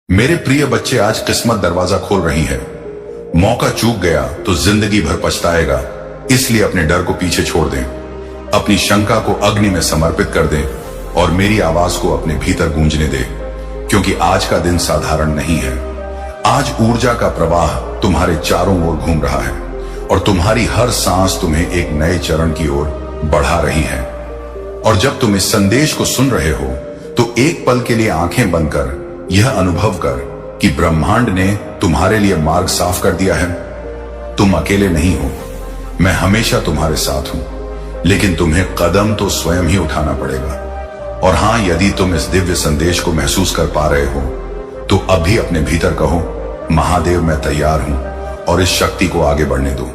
मेरे प्रिय बच्चे, आज किस्मत दरवाजा खोल रही है। मौका चूक गया तो जिंदगी भर पछताएगा। इसलिए अपने डर को पीछे छोड़ दें, अपनी शंका को अग्नि में समर्पित कर दें और मेरी आवाज को अपने भीतर गूंजने दें, क्योंकि आज का दिन साधारण नहीं है। आज ऊर्जा का प्रवाह तुम्हारे चारों ओर घूम रहा है और तुम्हारी हर सांस तुम्हें एक नए चरण की ओर बढ़ा रही है। और जब तुम इस संदेश को सुन रहे हो तो एक पल के लिए आंखें बंद कर यह अनुभव कर कि ब्रह्मांड ने तुम्हारे लिए मार्ग साफ कर दिया है। तुम अकेले नहीं हो, मैं हमेशा तुम्हारे साथ हूं, लेकिन तुम्हें कदम तो स्वयं ही उठाना पड़ेगा। और हां, यदि तुम इस दिव्य संदेश को महसूस कर पा रहे हो तो अभी अपने भीतर कहो, महादेव मैं तैयार हूं, और इस शक्ति को आगे बढ़ने दो।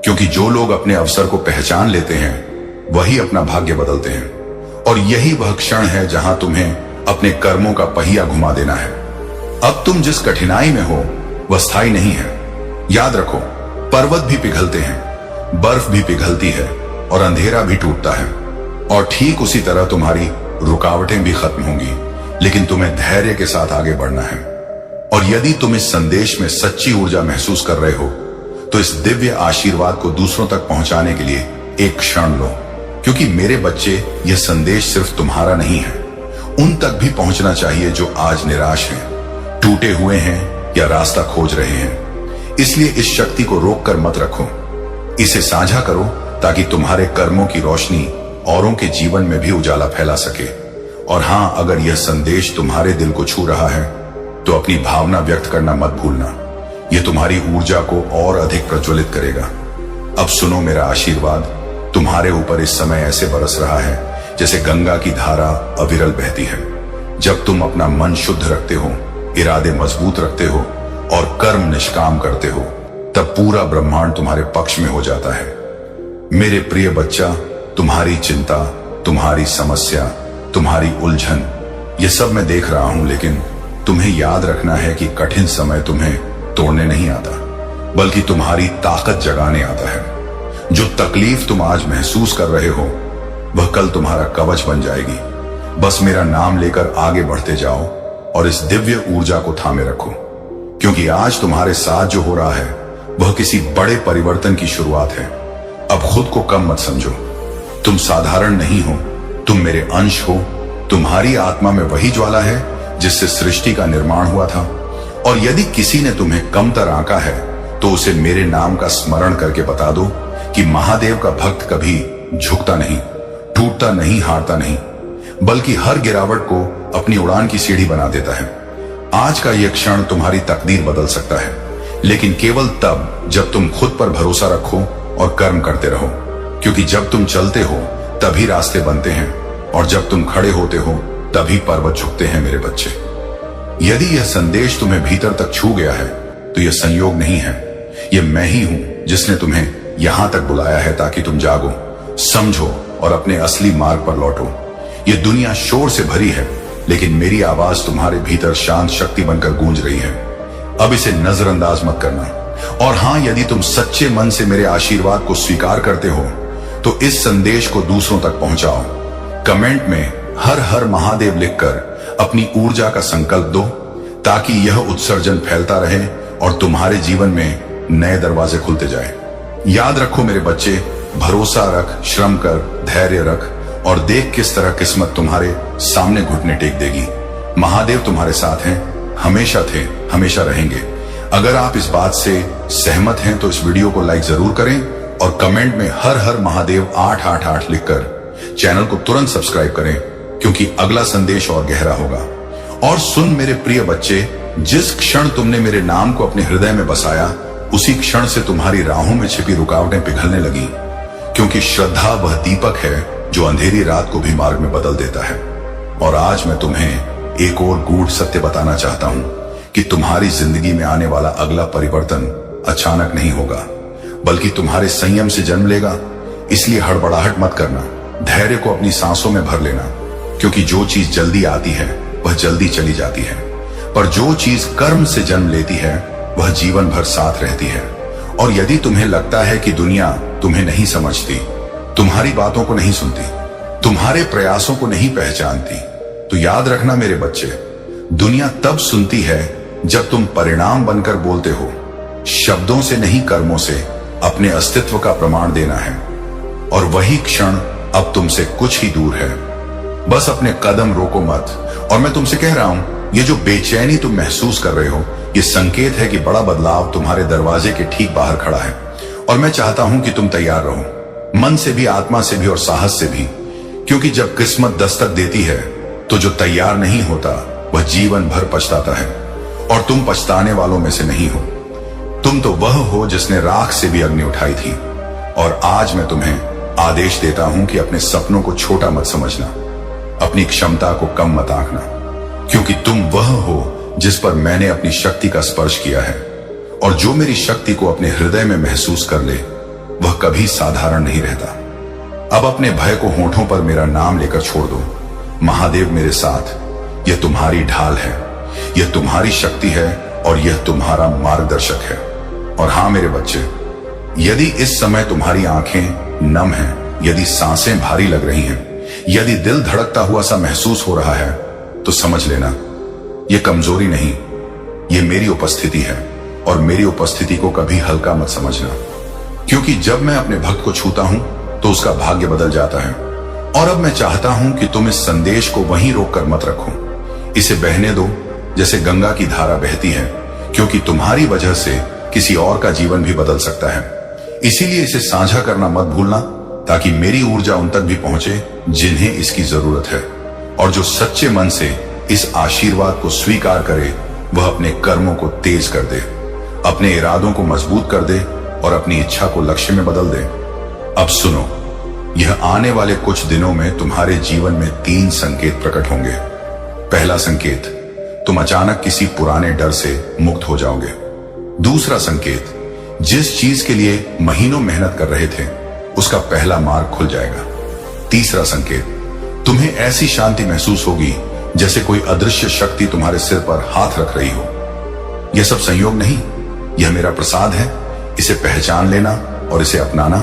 क्योंकि जो लोग अपने अवसर को पहचान लेते हैं वही अपना भाग्य बदलते हैं। और यही वह क्षण है जहां तुम्हें अपने कर्मों का पहिया घुमा देना है। अब तुम जिस कठिनाई में हो वह स्थायी नहीं है। याद रखो, पर्वत भी पिघलते हैं, बर्फ भी पिघलती है और अंधेरा भी टूटता है। और ठीक उसी तरह तुम्हारी रुकावटें भी खत्म होंगी, लेकिन तुम्हें धैर्य के साथ आगे बढ़ना है। और यदि तुम इस संदेश में सच्ची ऊर्जा महसूस कर रहे हो तो इस दिव्य आशीर्वाद को दूसरों तक पहुंचाने के लिए एक क्षण लो, क्योंकि मेरे बच्चे, यह संदेश सिर्फ तुम्हारा नहीं है, उन तक भी पहुंचना चाहिए जो आज निराश हैं, टूटे हुए हैं या रास्ता खोज रहे हैं। इसलिए इस शक्ति को रोक कर मत रखो, इसे साझा करो ताकि तुम्हारे कर्मों की रोशनी औरों के जीवन में भी उजाला फैला सके। और हां, अगर यह संदेश तुम्हारे दिल को छू रहा है तो अपनी भावना व्यक्त करना मत भूलना। यह तुम्हारी ऊर्जा को और अधिक प्रज्वलित करेगा। अब सुनो, मेरा आशीर्वाद तुम्हारे ऊपर इस समय ऐसे बरस रहा है जैसे गंगा की धारा अविरल बहती है। जब तुम अपना मन शुद्ध रखते हो, इरादे मजबूत रखते हो और कर्म निष्काम करते हो, तब पूरा ब्रह्मांड तुम्हारे पक्ष में हो जाता है। मेरे प्रिय बच्चा, तुम्हारी चिंता, तुम्हारी समस्या, तुम्हारी उलझन, ये सब मैं देख रहा हूं, लेकिन तुम्हें याद रखना है कि कठिन समय तुम्हें तोड़ने नहीं आता, बल्कि तुम्हारी ताकत जगाने आता है। जो तकलीफ तुम आज महसूस कर रहे हो वह कल तुम्हारा कवच बन जाएगी। बस मेरा नाम लेकर आगे बढ़ते जाओ और इस दिव्य ऊर्जा को थामे रखो, क्योंकि आज तुम्हारे साथ जो हो रहा है वह किसी बड़े परिवर्तन की शुरुआत है। अब खुद को कम मत समझो, तुम साधारण नहीं हो, तुम मेरे अंश हो। तुम्हारी आत्मा में वही ज्वाला है जिससे सृष्टि का निर्माण हुआ था। और यदि किसी ने तुम्हें कमतर आंका है तो उसे मेरे नाम का स्मरण करके बता दो कि महादेव का भक्त कभी झुकता नहीं, टूटता नहीं, हारता नहीं, बल्कि हर गिरावट को अपनी उड़ान की सीढ़ी बना देता है। आज का यह क्षण तुम्हारी तकदीर बदल सकता है, लेकिन केवल तब जब तुम खुद पर भरोसा रखो और कर्म करते रहो। क्योंकि जब तुम चलते हो तभी रास्ते बनते हैं, और जब तुम खड़े होते हो तभी पर्वत झुकते हैं। मेरे बच्चे, यदि यह संदेश तुम्हें भीतर तक छू गया है तो यह संयोग नहीं है, यह मैं ही हूं जिसने तुम्हें यहां तक बुलाया है ताकि तुम जागो, समझो और अपने असली मार्ग पर लौटो। ये दुनिया शोर से भरी है, लेकिन मेरी आवाज तुम्हारे भीतर शांत शक्ति बनकर गूंज रही है। अब इसे नजरअंदाज मत करना। और हां, यदि तुम सच्चे मन से मेरे आशीर्वाद को स्वीकार करते हो तो इस संदेश को दूसरों तक पहुंचाओ। कमेंट में हर हर महादेव लिखकर अपनी ऊर्जा का संकल्प दो, ताकि यह उत्सर्जन फैलता रहे और तुम्हारे जीवन में नए दरवाजे खुलते जाए। याद रखो मेरे बच्चे, भरोसा रख, श्रम कर, धैर्य रख, और देख किस तरह किस्मत तुम्हारे सामने घुटने टेक देगी। महादेव तुम्हारे साथ हैं, हमेशा थे, हमेशा रहेंगे। अगर आप इस बात से सहमत हैं तो इस वीडियो को लाइक जरूर करें और कमेंट में हर हर महादेव 888 लिखकर चैनल को तुरंत सब्सक्राइब करें, क्योंकि अगला संदेश और गहरा होगा। और सुन मेरे प्रिय बच्चे, जिस क्षण तुमने मेरे नाम को अपने हृदय में बसाया, उसी क्षण से तुम्हारी राहों में छिपी रुकावटें पिघलने लगी। क्योंकि श्रद्धा वह दीपक है जो अंधेरी रात को भी मार्ग में बदल देता है। और आज मैं तुम्हें एक और गूढ़ सत्य बताना चाहता हूं कि तुम्हारी जिंदगी में आने वाला अगला परिवर्तन अचानक नहीं होगा, बल्कि तुम्हारे संयम से जन्म लेगा। इसलिए हड़बड़ाहट मत करना, धैर्य को अपनी सांसों में भर लेना, क्योंकि जो चीज जल्दी आती है वह जल्दी चली जाती है, पर जो चीज कर्म से जन्म लेती है वह जीवन भर साथ रहती है। और यदि तुम्हें लगता है कि दुनिया तुम्हें नहीं समझती, तुम्हारी बातों को नहीं सुनती, तुम्हारे प्रयासों को नहीं पहचानती, तो याद रखना मेरे बच्चे, दुनिया तब सुनती है जब तुम परिणाम बनकर बोलते हो। शब्दों से नहीं, कर्मों से अपने अस्तित्व का प्रमाण देना है। और वही क्षण अब तुमसे कुछ ही दूर है। बस अपने कदम रोको मत। और मैं तुमसे कह रहा हूं, ये जो बेचैनी तुम महसूस कर रहे हो, ये संकेत है कि बड़ा बदलाव तुम्हारे दरवाजे के ठीक बाहर खड़ा है। और मैं चाहता हूं कि तुम तैयार रहो, मन से भी, आत्मा से भी और साहस से भी। क्योंकि जब किस्मत दस्तक देती है तो जो तैयार नहीं होता वह जीवन भर पछताता है। और तुम पछताने वालों में से नहीं हो। तुम तो वह हो जिसने राख से भी अग्नि उठाई थी। और आज मैं तुम्हें आदेश देता हूं कि अपने सपनों को छोटा मत समझना, अपनी क्षमता को कम मत आंकना। क्योंकि तुम वह हो जिस पर मैंने अपनी शक्ति का स्पर्श किया है। और जो मेरी शक्ति को अपने हृदय में महसूस कर ले वह कभी साधारण नहीं रहता। अब अपने भय को होठों पर मेरा नाम लेकर छोड़ दो। महादेव मेरे साथ। यह तुम्हारी ढाल है, यह तुम्हारी शक्ति है और यह तुम्हारा मार्गदर्शक है। और हां मेरे बच्चे, यदि इस समय तुम्हारी आंखें नम हैं, यदि सांसें भारी लग रही हैं, यदि दिल धड़कता हुआ सा महसूस हो रहा है, तो समझ लेना यह कमजोरी नहीं, यह मेरी उपस्थिति है। और मेरी उपस्थिति को कभी हल्का मत समझना। क्योंकि जब मैं अपने भक्त को छूता हूं तो उसका भाग्य बदल जाता है। और अब मैं चाहता हूं कि तुम इस संदेश को वहीं रोककर मत रखो, इसे बहने दो जैसे गंगा की धारा बहती है। क्योंकि तुम्हारी वजह से किसी और का जीवन भी बदल सकता है। इसीलिए इसे साझा करना मत भूलना, ताकि मेरी ऊर्जा उन तक भी पहुंचे जिन्हें इसकी जरूरत है। और जो सच्चे मन से इस आशीर्वाद को स्वीकार करे वह अपने कर्मों को तेज कर दे, अपने इरादों को मजबूत कर दे और अपनी इच्छा को लक्ष्य में बदल दे। अब सुनो, यह आने वाले कुछ दिनों में तुम्हारे जीवन में 3 संकेत प्रकट होंगे। पहला संकेत, तुम अचानक किसी पुराने डर से मुक्त हो जाओगे। दूसरा संकेत, जिस चीज के लिए महीनों मेहनत कर रहे थे उसका पहला मार्ग खुल जाएगा। तीसरा संकेत, तुम्हें ऐसी शांति महसूस होगी जैसे कोई अदृश्य शक्ति तुम्हारे सिर पर हाथ रख रही हो। यह सब संयोग नहीं, यह मेरा प्रसाद है। इसे पहचान लेना और इसे अपनाना।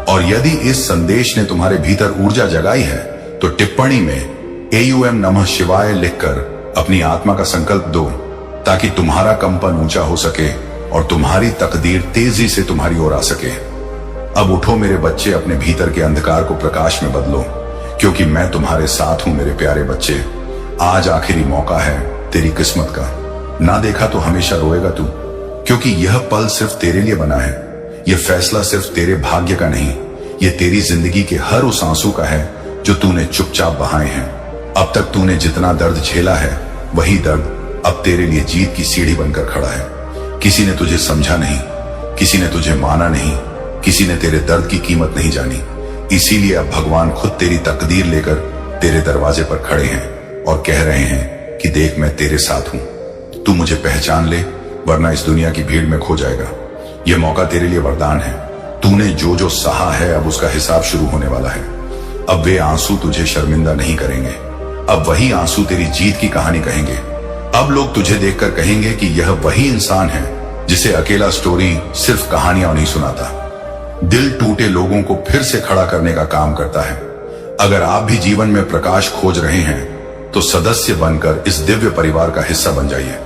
और यदि इस संदेश ने तुम्हारे भीतर ऊर्जा जगाई है तो टिप्पणी में AUM नमः शिवाय लिखकर अपनी आत्मा का संकल्प दो, ताकि तुम्हारा कंपन ऊंचा हो सके और तुम्हारी तकदीर तेजी से तुम्हारी ओर आ सके। अब उठो मेरे बच्चे, अपने भीतर के अंधकार को प्रकाश में बदलो, क्योंकि मैं तुम्हारे साथ हूं मेरे प्यारे बच्चे। आज आखिरी मौका है तेरी किस्मत का। ना देखा तो हमेशा रोएगा तू, क्योंकि यह पल सिर्फ तेरे लिए बना है। यह फैसला सिर्फ तेरे भाग्य का नहीं, यह तेरी जिंदगी के हर उस आंसू का है जो तूने चुपचाप बहाए हैं। अब तक तूने जितना दर्द झेला है वही दर्द अब तेरे लिए जीत की सीढ़ी बनकर खड़ा है। किसी ने तुझे समझा नहीं, किसी ने तुझे माना नहीं, किसी ने तेरे दर्द की कीमत नहीं जानी। इसीलिए अब भगवान खुद तेरी तकदीर लेकर तेरे दरवाजे पर खड़े हैं और कह रहे हैं कि देख, मैं तेरे साथ हूं, तू मुझे पहचान ले, वरना इस दुनिया की भीड़ में खो जाएगा। यह मौका तेरे लिए वरदान है। तूने जो जो सहा है अब उसका हिसाब शुरू होने वाला है। अब वे आंसू तुझे शर्मिंदा नहीं करेंगे। अब वही आंसू तेरी जीत की कहानी कहेंगे। अब लोग तुझे देखकर कहेंगे कि यह वही इंसान है जिसे अकेला स्टोरी सिर्फ कहानियां नहीं सुनाता, दिल टूटे लोगों को फिर से खड़ा करने का काम करता है। अगर आप भी जीवन में प्रकाश खोज रहे हैं तो सदस्य बनकर इस दिव्य परिवार का हिस्सा बन जाइए।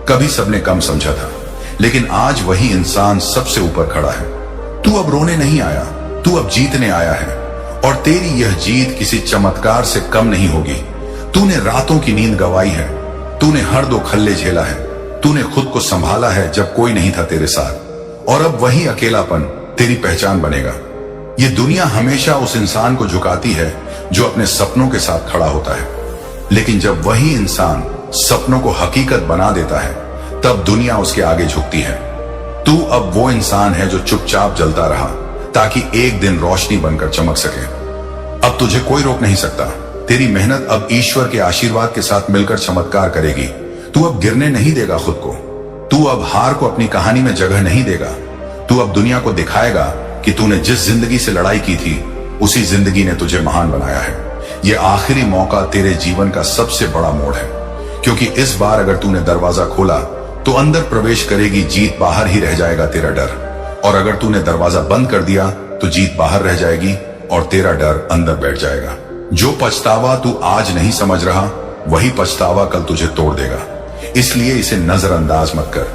कभी सबने कम समझा था, लेकिन आज वही इंसान सबसे ऊपर खड़ा है। तू अब रोने नहीं आया, तू अब जीतने आया है। और तेरी यह जीत किसी चमत्कार से कम नहीं होगी। तूने रातों की नींद गंवाई है, तूने हर 2 खल्ले झेला है, तूने खुद को संभाला है जब कोई नहीं था तेरे साथ। और अब वही अकेलापन तेरी पहचान बनेगा। यह दुनिया हमेशा उस इंसान को झुकाती है जो अपने सपनों के साथ खड़ा होता है, लेकिन जब वही इंसान सपनों को हकीकत बना देता है तब दुनिया उसके आगे झुकती है। तू अब वो इंसान है जो चुपचाप जलता रहा ताकि एक दिन रोशनी बनकर चमक सके। अब तुझे कोई रोक नहीं सकता। तेरी मेहनत अब ईश्वर के आशीर्वाद के साथ मिलकर चमत्कार करेगी। तू अब गिरने नहीं देगा खुद को। तू अब हार को अपनी कहानी में जगह नहीं देगा। तू अब दुनिया को दिखाएगा कि तूने जिस जिंदगी से लड़ाई की थी उसी जिंदगी ने तुझे महान बनाया है। यह आखिरी मौका तेरे जीवन का सबसे बड़ा मोड़ है, क्योंकि इस बार अगर तूने दरवाजा खोला तो अंदर प्रवेश करेगी जीत, बाहर ही रह जाएगा तेरा डर। और अगर तूने दरवाजा बंद कर दिया तो जीत बाहर रह जाएगी और तेरा डर अंदर बैठ जाएगा। जो पछतावा तू आज नहीं समझ रहा वही पछतावा कल तुझे तोड़ देगा। इसलिए इसे नजरअंदाज मत कर।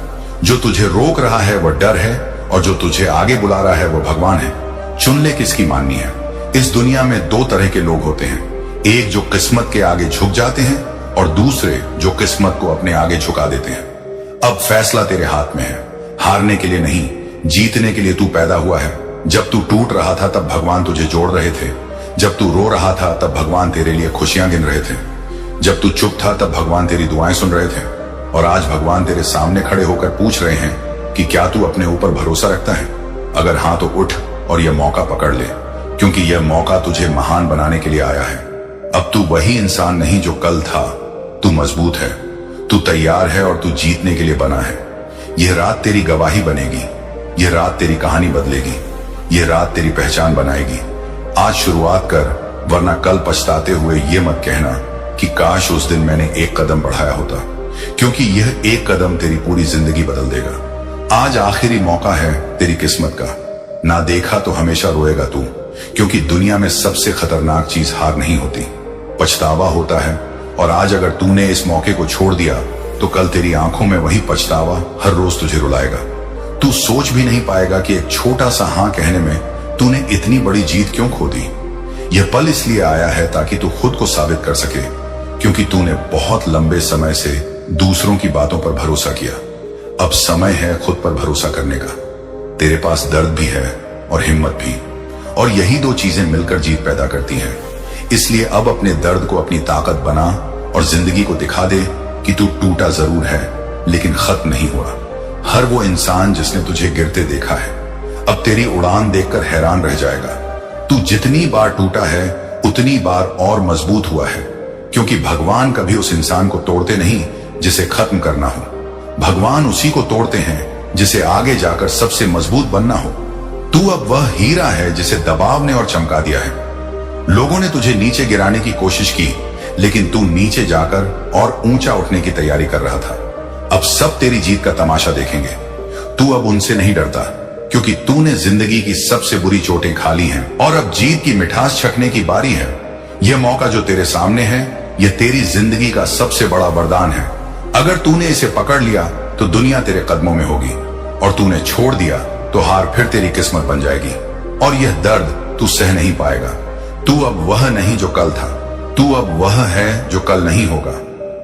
जो तुझे रोक रहा है वह डर है, और जो तुझे आगे बुला रहा है वह भगवान है। चुन ले किसकी माननी है। इस दुनिया में दो तरह के लोग होते हैं, एक जो किस्मत के आगे झुक जाते हैं और दूसरे जो किस्मत को अपने आगे झुका देते हैं। अब फैसला तेरे हाथ में है। हारने के लिए नहीं, जीतने के लिए तू पैदा हुआ है। जब तू टूट रहा था तब भगवान तुझे जोड़ रहे थे। जब तू रो रहा था तब भगवान तेरे लिए खुशियां गिन रहे थे। जब तू चुप था तब भगवान तेरी दुआएं सुन रहे थे। और आज भगवान तेरे सामने खड़े होकर पूछ रहे हैं कि क्या तू अपने ऊपर भरोसा रखता है। अगर हाँ तो उठ और यह मौका पकड़ ले, क्योंकि यह मौका तुझे महान बनाने के लिए आया है। अब तू वही इंसान नहीं जो कल था। तू मजबूत है, तू तैयार है और तू जीतने के लिए बना है। यह रात तेरी गवाही बनेगी, यह रात तेरी कहानी बदलेगी, यह रात तेरी पहचान बनाएगी। आज शुरुआत कर, वरना कल पछताते हुए यह मत कहना कि काश उस दिन मैंने एक कदम बढ़ाया होता, क्योंकि यह एक कदम तेरी पूरी जिंदगी बदल देगा। आज आखिरी मौका है तेरी किस्मत का। ना देखा तो हमेशा रोएगा तू, क्योंकि दुनिया में सबसे खतरनाक चीज हार नहीं होती, पछतावा होता है। और आज अगर तूने इस मौके को छोड़ दिया तो कल तेरी आंखों में वही पछतावा हर रोज तुझे रुलाएगा। तू सोच भी नहीं पाएगा कि एक छोटा सा हाँ कहने में तूने इतनी बड़ी जीत क्यों खो दी। यह पल इसलिए आया है ताकि तू खुद को साबित कर सके, क्योंकि तूने बहुत लंबे समय से दूसरों की बातों पर भरोसा किया। अब समय है खुद पर भरोसा करने का। तेरे पास दर्द भी है और हिम्मत भी, और यही दो चीजें मिलकर जीत पैदा करती हैं। इसलिए अब अपने दर्द को अपनी ताकत बना और जिंदगी को दिखा दे कि तू टूटा जरूर है लेकिन खत्म नहीं हुआ। हर वो इंसान जिसने तुझे गिरते देखा है अब तेरी उड़ान देखकर हैरान रह जाएगा। तू जितनी बार टूटा है उतनी बार और मजबूत हुआ है, क्योंकि भगवान कभी उस इंसान को तोड़ते नहीं जिसे खत्म करना हो। भगवान उसी को तोड़ते हैं जिसे आगे जाकर सबसे मजबूत बनना हो। तू अब वह हीरा है जिसे दबाव ने और चमका दिया है। लोगों ने तुझे नीचे गिराने की कोशिश की, लेकिन तू नीचे जाकर और ऊंचा उठने की तैयारी कर रहा था। अब सब तेरी जीत का तमाशा देखेंगे। तू अब उनसे नहीं डरता, क्योंकि तूने जिंदगी की सबसे बुरी चोटें खा ली हैं और अब जीत की मिठास चखने की बारी है। यह मौका जो तेरे सामने है, यह तेरी जिंदगी का सबसे बड़ा वरदान है। अगर तूने इसे पकड़ लिया तो दुनिया तेरे कदमों में होगी, और तूने छोड़ दिया तो हार फिर तेरी किस्मत बन जाएगी। और यह दर्द तू सह नहीं पाएगा। तू अब वह नहीं जो कल था, तू अब वह है जो कल नहीं होगा।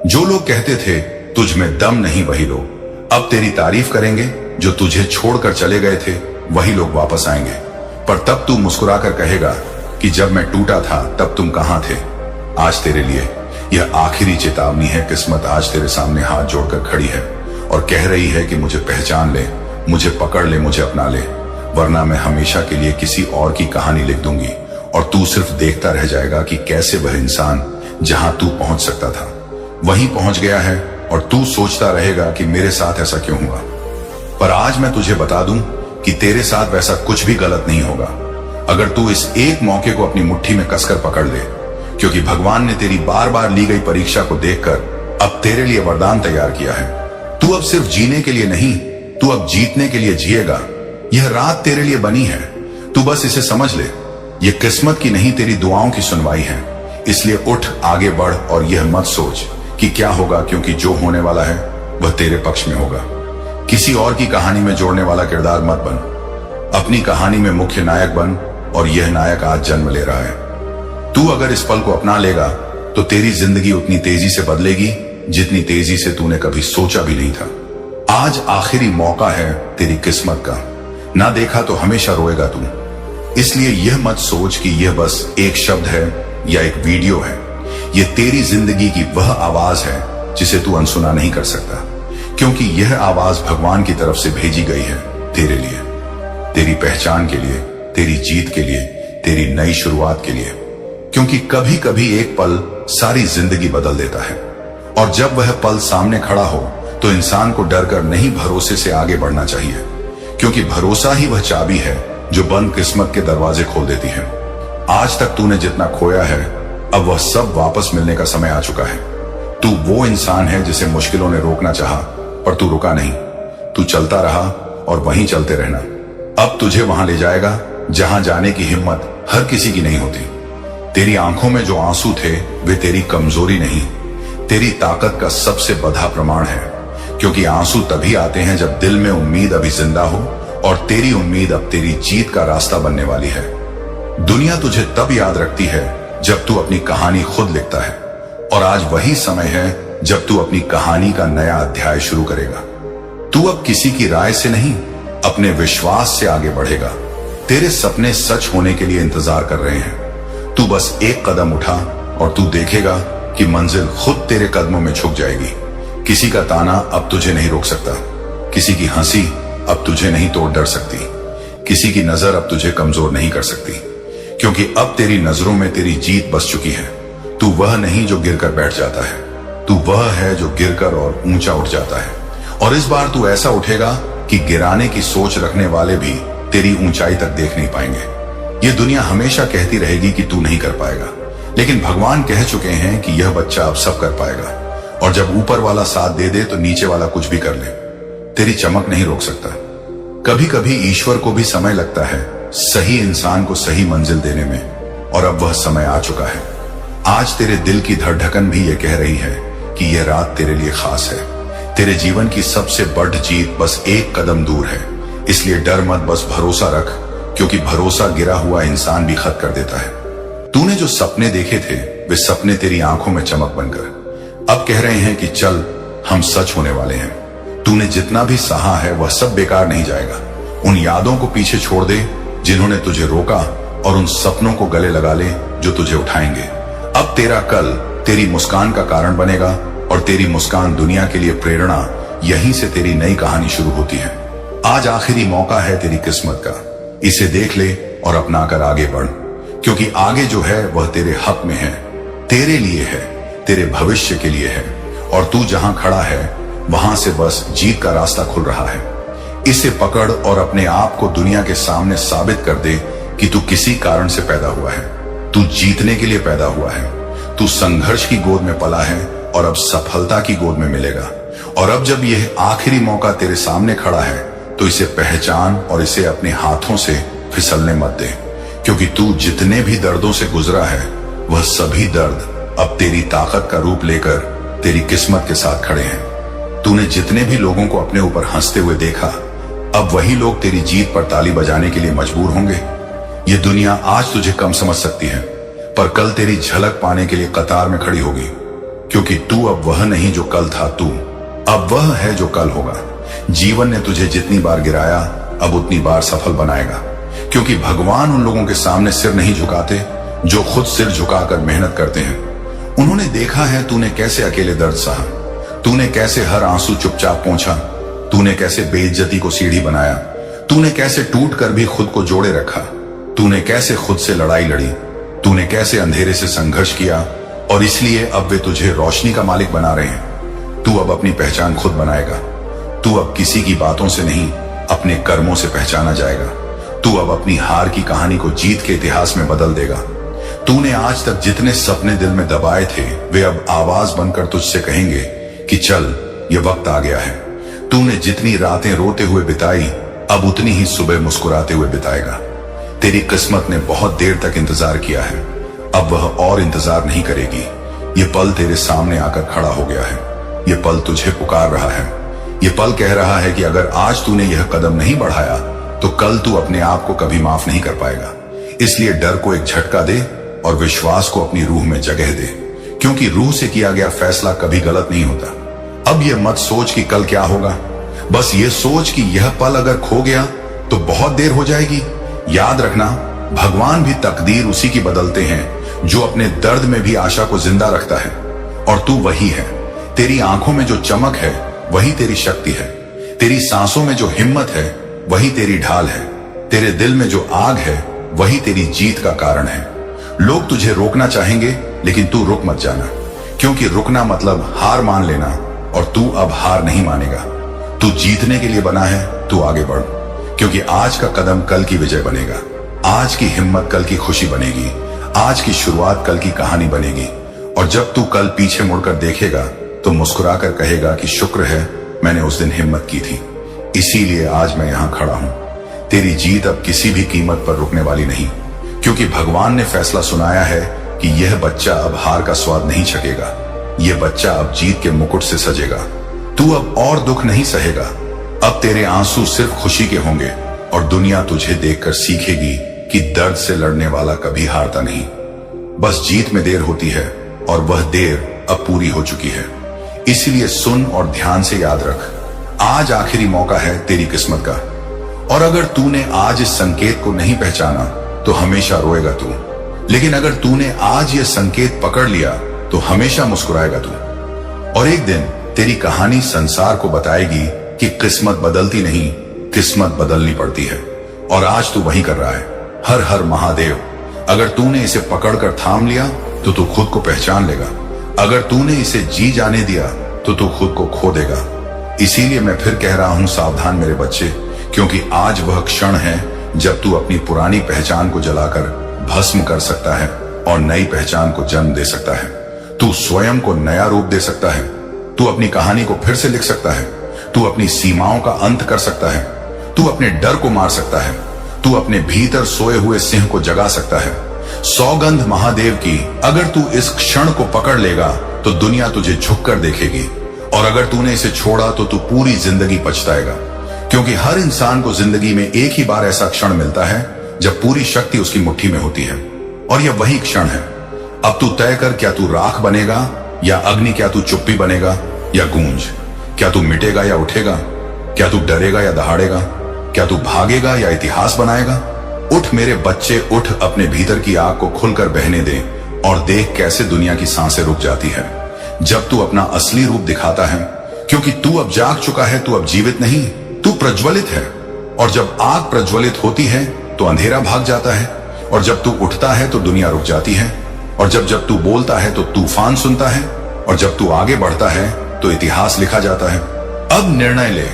जो लोग कहते थे तुझ में दम नहीं, वही लोग अब तेरी तारीफ करेंगे। जो तुझे छोड़कर चले गए थे वही लोग वापस आएंगे, पर तब तू मुस्कुराकर कहेगा कि जब मैं टूटा था तब तुम कहां थे। आज तेरे लिए यह आखिरी चेतावनी है। किस्मत आज तेरे सामने हाथ जोड़कर खड़ी है और कह रही है कि मुझे पहचान ले, मुझे पकड़ ले, मुझे अपना ले, वरना मैं हमेशा के लिए किसी और की कहानी लिख दूंगी और तू सिर्फ देखता रह जाएगा कि कैसे वह इंसान जहां तू पहुंच सकता था वहीं पहुंच गया है, और तू सोचता रहेगा कि मेरे साथ ऐसा क्यों हुआ। पर आज मैं तुझे बता दूं कि तेरे साथ वैसा कुछ भी गलत नहीं होगा, अगर तू इस एक मौके को अपनी मुट्ठी में कसकर पकड़ ले, क्योंकि भगवान ने तेरी बार बार ली गई परीक्षा को देखकर अब तेरे लिए वरदान तैयार किया है। तू अब सिर्फ जीने के लिए नहीं, तू अब जीतने के लिए जिएगा। यह रात तेरे लिए बनी है, तू बस इसे समझ ले। यह किस्मत की नहीं, तेरी दुआओं की सुनवाई है। इसलिए उठ, आगे बढ़ और यह मत सोच कि क्या होगा, क्योंकि जो होने वाला है वह तेरे पक्ष में होगा। किसी और की कहानी में जोड़ने वाला किरदार मत बन, अपनी कहानी में मुख्य नायक बन, और यह नायक आज जन्म ले रहा है। तू अगर इस पल को अपना लेगा तो तेरी जिंदगी उतनी तेजी से बदलेगी जितनी तेजी से तूने कभी सोचा भी नहीं था। आज आखिरी मौका है तेरी किस्मत का। ना देखा तो हमेशा रोएगा तू। इसलिए यह मत सोच कि यह बस एक शब्द है या एक वीडियो है। यह तेरी जिंदगी की वह आवाज है जिसे तू अनसुना नहीं कर सकता, क्योंकि यह आवाज भगवान की तरफ से भेजी गई है तेरे लिए, तेरी पहचान के लिए, तेरी जीत के लिए, तेरी नई शुरुआत के लिए। क्योंकि कभी कभी एक पल सारी जिंदगी बदल देता है, और जब वह पल सामने खड़ा हो तो इंसान को डरकर नहीं, भरोसे से आगे बढ़ना चाहिए, क्योंकि भरोसा ही वह चाबी है जो बंद किस्मत के दरवाजे खोल देती है। आज तक तूने जितना खोया है अब वह सब वापस मिलने का समय आ चुका है। तू वो इंसान है जिसे मुश्किलों ने रोकना चाहा, पर तू रुका नहीं। तू चलता रहा और वहीं चलते रहना। अब तुझे वहां ले जाएगा जहां जाने की हिम्मत हर किसी की नहीं होती। तेरी आंखों में जो आंसू थे वे तेरी कमजोरी नहीं, तेरी ताकत का सबसे बड़ा प्रमाण है, क्योंकि आंसू तभी आते हैं जब दिल में उम्मीद अभी जिंदा हो और तेरी उम्मीद अब तेरी जीत का रास्ता बनने वाली है। दुनिया तुझे तब याद रखती है जब तू अपनी कहानी खुद लिखता है, और आज वही समय है जब तू अपनी कहानी का नया अध्याय शुरू करेगा। तू अब किसी की राय से नहीं, अपने विश्वास से आगे बढ़ेगा। तेरे सपने सच होने के लिए इंतजार कर रहे हैं। तू बस एक कदम उठा और तू देखेगा कि मंजिल खुद तेरे कदमों में झुक जाएगी। किसी का ताना अब तुझे नहीं रोक सकता, किसी की हंसी अब तुझे नहीं तोड़ डर सकती, किसी की नजर अब तुझे कमजोर नहीं कर सकती, क्योंकि अब तेरी नजरों में तेरी जीत बस चुकी है। तू वह नहीं जो गिरकर बैठ जाता है, तू वह है जो गिरकर और ऊंचा उठ जाता है। और इस बार तू ऐसा उठेगा कि गिराने की सोच रखने वाले भी तेरी ऊंचाई तक देख नहीं पाएंगे। ये दुनिया हमेशा कहती रहेगी कि तू नहीं कर पाएगा, लेकिन भगवान कह चुके हैं कि यह बच्चा अब सब कर पाएगा। और जब ऊपर वाला साथ दे दे तो नीचे वाला कुछ भी कर ले, तेरी चमक नहीं रोक सकता। कभी कभी ईश्वर को भी समय लगता है सही इंसान को सही मंजिल देने में, और अब वह समय आ चुका है। आज तेरे दिल की धड़धकन भी यह कह रही है कि यह रात तेरे लिए खास है। तेरे जीवन की सबसे बड़ी जीत बस एक कदम दूर है, इसलिए डर मत, बस भरोसा रख, क्योंकि भरोसा गिरा हुआ इंसान भी खत कर देता है। तूने जो सपने देखे थे वे सपने तेरी आंखों में चमक बनकर अब कह रहे हैं कि चल हम सच होने वाले हैं। तूने जितना भी सहा है वह सब बेकार नहीं जाएगा। उन यादों को पीछे छोड़ दे जिन्होंने तुझे रोका, और उन सपनों को गले लगा ले जो तुझे उठाएंगे। अब तेरा कल तेरी मुस्कान का कारण बनेगा, और तेरी मुस्कान दुनिया के लिए प्रेरणा। यहीं से तेरी नई कहानी शुरू होती है। आज आखिरी मौका है तेरी किस्मत का, इसे देख ले और अपनाकर आगे बढ़, क्योंकि आगे जो है वह तेरे हक में है, तेरे लिए है, तेरे भविष्य के लिए है। और तू जहां खड़ा है वहां से बस जीत का रास्ता खुल रहा है। इसे पकड़ और अपने आप को दुनिया के सामने साबित कर दे कि तू किसी कारण से पैदा हुआ है। तू जीतने के लिए पैदा हुआ है। तू संघर्ष की गोद में पला है और अब सफलता की गोद में मिलेगा। और अब जब यह आखिरी मौका तेरे सामने खड़ा है तो इसे पहचान और इसे अपने हाथों से फिसलने मत दे, क्योंकि तू जितने भी दर्दों से गुजरा है वह सभी दर्द अब तेरी ताकत का रूप लेकर तेरी किस्मत के साथ खड़े हैं। तूने जितने भी लोगों को अपने ऊपर हंसते हुए देखा, अब वही लोग तेरी जीत पर ताली बजाने के लिए मजबूर होंगे। ये दुनिया आज तुझे कम समझ सकती है, पर कल तेरी झलक पाने के लिए कतार में खड़ी होगी, क्योंकि तू अब वह नहीं जो कल था, तू अब वह है जो कल होगा। जीवन ने तुझे जितनी बार गिराया अब उतनी बार सफल बनाएगा, क्योंकि भगवान उन लोगों के सामने सिर नहीं झुकाते जो खुद सिर झुकाकर मेहनत करते हैं। उन्होंने देखा है तूने कैसे अकेले दर्द सहा, तूने कैसे हर आंसू चुपचाप पोंछा, तूने कैसे बेइज्जती को सीढ़ी बनाया, तूने कैसे टूट कर भी खुद को जोड़े रखा, तूने कैसे खुद से लड़ाई लड़ी, तूने कैसे अंधेरे से संघर्ष किया, और इसलिए अब वे तुझे रोशनी का मालिक बना रहे हैं। तू अब अपनी पहचान खुद बनाएगा। तू अब किसी की बातों से नहीं, अपने कर्मों से पहचाना जाएगा। तू अब अपनी हार की कहानी को जीत के इतिहास में बदल देगा। तूने आज तक जितने सपने दिल में दबाए थे वे अब आवाज बनकर तुझसे कहेंगे कि चल ये वक्त आ गया है। तूने जितनी रातें रोते हुए बिताई अब उतनी ही सुबह मुस्कुराते हुए बिताएगा। तेरी किस्मत ने बहुत देर तक इंतजार किया है, अब वह और इंतजार नहीं करेगी। ये पल तेरे सामने आकर खड़ा हो गया है। ये पल तुझे पुकार रहा है। ये पल कह रहा है कि अगर आज तूने यह कदम नहीं बढ़ाया तो कल तू अपने आप को कभी माफ नहीं कर पाएगा। इसलिए डर को एक झटका दे और विश्वास को अपनी रूह में जगह दे, क्योंकि रूह से किया गया फैसला कभी गलत नहीं होता। अब यह मत सोच कि कल क्या होगा, बस ये सोच कि यह पल अगर खो गया तो बहुत देर हो जाएगी। याद रखना, भगवान भी तकदीर उसी की बदलते हैं जो अपने दर्द में भी आशा को जिंदा रखता है। और तू वही है। तेरी आंखों में जो चमक है वही तेरी शक्ति है। तेरी सांसों में जो हिम्मत है वही तेरी ढाल है। तेरे दिल में जो आग है वही तेरी जीत का कारण है। लोग तुझे रोकना चाहेंगे, लेकिन तू रुक मत जाना, क्योंकि रुकना मतलब हार मान लेना, और तू अब हार नहीं मानेगा। तू जीतने के लिए बना है, तू आगे बढ़, क्योंकि आज का कदम कल की विजय बनेगा। आज की हिम्मत कल की खुशी बनेगी। आज की शुरुआत कल की कहानी बनेगी। और जब तू कल पीछे मुड़कर देखेगा तो मुस्कुराकर कहेगा कि शुक्र है मैंने उस दिन हिम्मत की थी, इसीलिए आज मैं यहां खड़ा हूं। तेरी जीत अब किसी भी कीमत पर रुकने वाली नहीं, क्योंकि भगवान ने फैसला सुनाया है कि यह बच्चा अब हार का स्वाद नहीं चखेगा। ये बच्चा अब जीत के मुकुट से सजेगा। तू अब और दुख नहीं सहेगा। अब तेरे आंसू सिर्फ खुशी के होंगे और दुनिया तुझे देखकर सीखेगी कि दर्द से लड़ने वाला कभी हारता नहीं। बस जीत में देर होती है और वह देर अब पूरी हो चुकी है। इसीलिए सुन और ध्यान से याद रख, आज आखिरी मौका है तेरी किस्मत का। और अगर तूने आज इस संकेत को नहीं पहचाना तो हमेशा रोएगा तू, लेकिन अगर तूने आज यह संकेत पकड़ लिया तो हमेशा मुस्कुराएगा तू। और एक दिन तेरी कहानी संसार को बताएगी कि किस्मत बदलती नहीं, किस्मत बदलनी पड़ती है। और आज तू वही कर रहा है। हर हर महादेव। अगर तूने इसे पकड़कर थाम लिया तो तू खुद को पहचान लेगा। अगर तूने इसे जी जाने दिया तो तू खुद को खो देगा। इसीलिए मैं फिर कह रहा हूं, सावधान मेरे बच्चे, क्योंकि आज वह क्षण है जब तू अपनी पुरानी पहचान को जलाकर भस्म कर सकता है और नई पहचान को जन्म दे सकता है। तू स्वयं को नया रूप दे सकता है। तू अपनी कहानी को फिर से लिख सकता है। तू अपनी सीमाओं का अंत कर सकता है। तू अपने डर को मार सकता है। तू अपने भीतर सोए हुए सिंह को जगा सकता है। सौगंध महादेव की, अगर तू इस क्षण को पकड़ लेगा तो दुनिया तुझे झुककर देखेगी, और अगर तूने इसे छोड़ा तो तू पूरी जिंदगी पछताएगा। क्योंकि हर इंसान को जिंदगी में एक ही बार ऐसा क्षण मिलता है जब पूरी शक्ति उसकी मुट्ठी में होती है, और यह वही क्षण है। अब तू तय कर, क्या तू राख बनेगा या अग्नि? क्या तू चुप्पी बनेगा या गूंज? क्या तू मिटेगा या उठेगा? क्या तू डरेगा या दहाड़ेगा? क्या तू भागेगा या इतिहास बनाएगा? उठ मेरे बच्चे, उठ। अपने भीतर की आग को खुलकर बहने दे और देख कैसे दुनिया की सांसें रुक जाती है जब तू अपना असली रूप दिखाता है। क्योंकि तू अब जाग चुका है, तू अब जीवित नहीं, तू प्रज्वलित है। और जब आग प्रज्वलित होती है तो अंधेरा भाग जाता है, और जब तू उठता है तो दुनिया रुक जाती है, और जब तू बोलता है तो तूफान सुनता है, और जब तू आगे बढ़ता है तो इतिहास लिखा जाता है। अब निर्णय ले,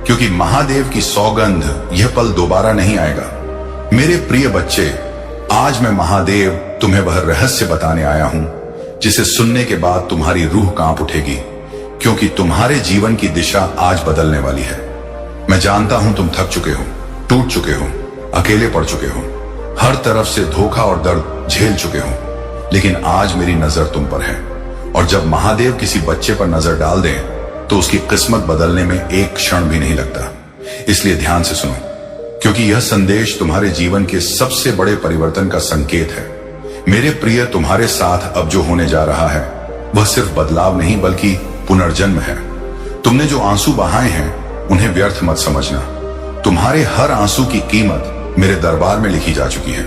क्योंकि महादेव की सौगंध यह पल दोबारा नहीं आएगा। मेरे प्रिय बच्चे, आज मैं महादेव तुम्हें वह रहस्य बताने आया हूं जिसे सुनने के बाद तुम्हारी रूह कांप उठेगी, क्योंकि तुम्हारे जीवन की दिशा आज बदलने वाली है। मैं जानता हूं तुम थक चुके हो, टूट चुके हो, अकेले पड़ चुके हो, हर तरफ से धोखा और दर्द झेल चुके हो, लेकिन आज मेरी नजर तुम पर है। और जब महादेव किसी बच्चे पर नजर डाल दें तो उसकी किस्मत बदलने में एक क्षण भी नहीं लगता। इसलिए ध्यान से सुनो, क्योंकि यह संदेश तुम्हारे जीवन के सबसे बड़े परिवर्तन का संकेत है। मेरे प्रिय, तुम्हारे साथ अब जो होने जा रहा है वह सिर्फ बदलाव नहीं बल्कि पुनर्जन्म है। तुमने जो आंसू बहाए हैं उन्हें व्यर्थ मत समझना। तुम्हारे हर आंसू की कीमत मेरे दरबार में लिखी जा चुकी है।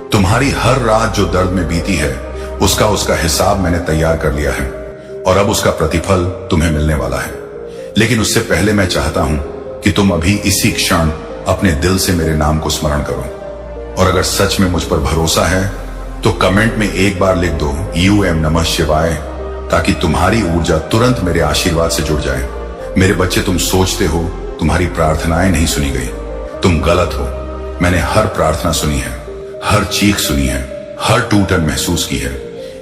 तुम्हारी हर रात जो दर्द में बीती है उसका हिसाब मैंने तैयार कर लिया है, और अब उसका प्रतिफल तुम्हें मिलने वाला है। लेकिन उससे पहले मैं चाहता हूं कि तुम अभी इसी क्षण अपने दिल से मेरे नाम को स्मरण करो। और अगर सच में मुझ पर भरोसा है तो कमेंट में एक बार लिख दो UM नमः शिवाय, ताकि तुम्हारी ऊर्जा तुरंत मेरे आशीर्वाद से जुड़ जाए। मेरे बच्चे, तुम सोचते हो तुम्हारी प्रार्थनाएं नहीं सुनी गई। तुम गलत हो। मैंने हर प्रार्थना सुनी है, हर चीख सुनी है, हर टूटन महसूस की है।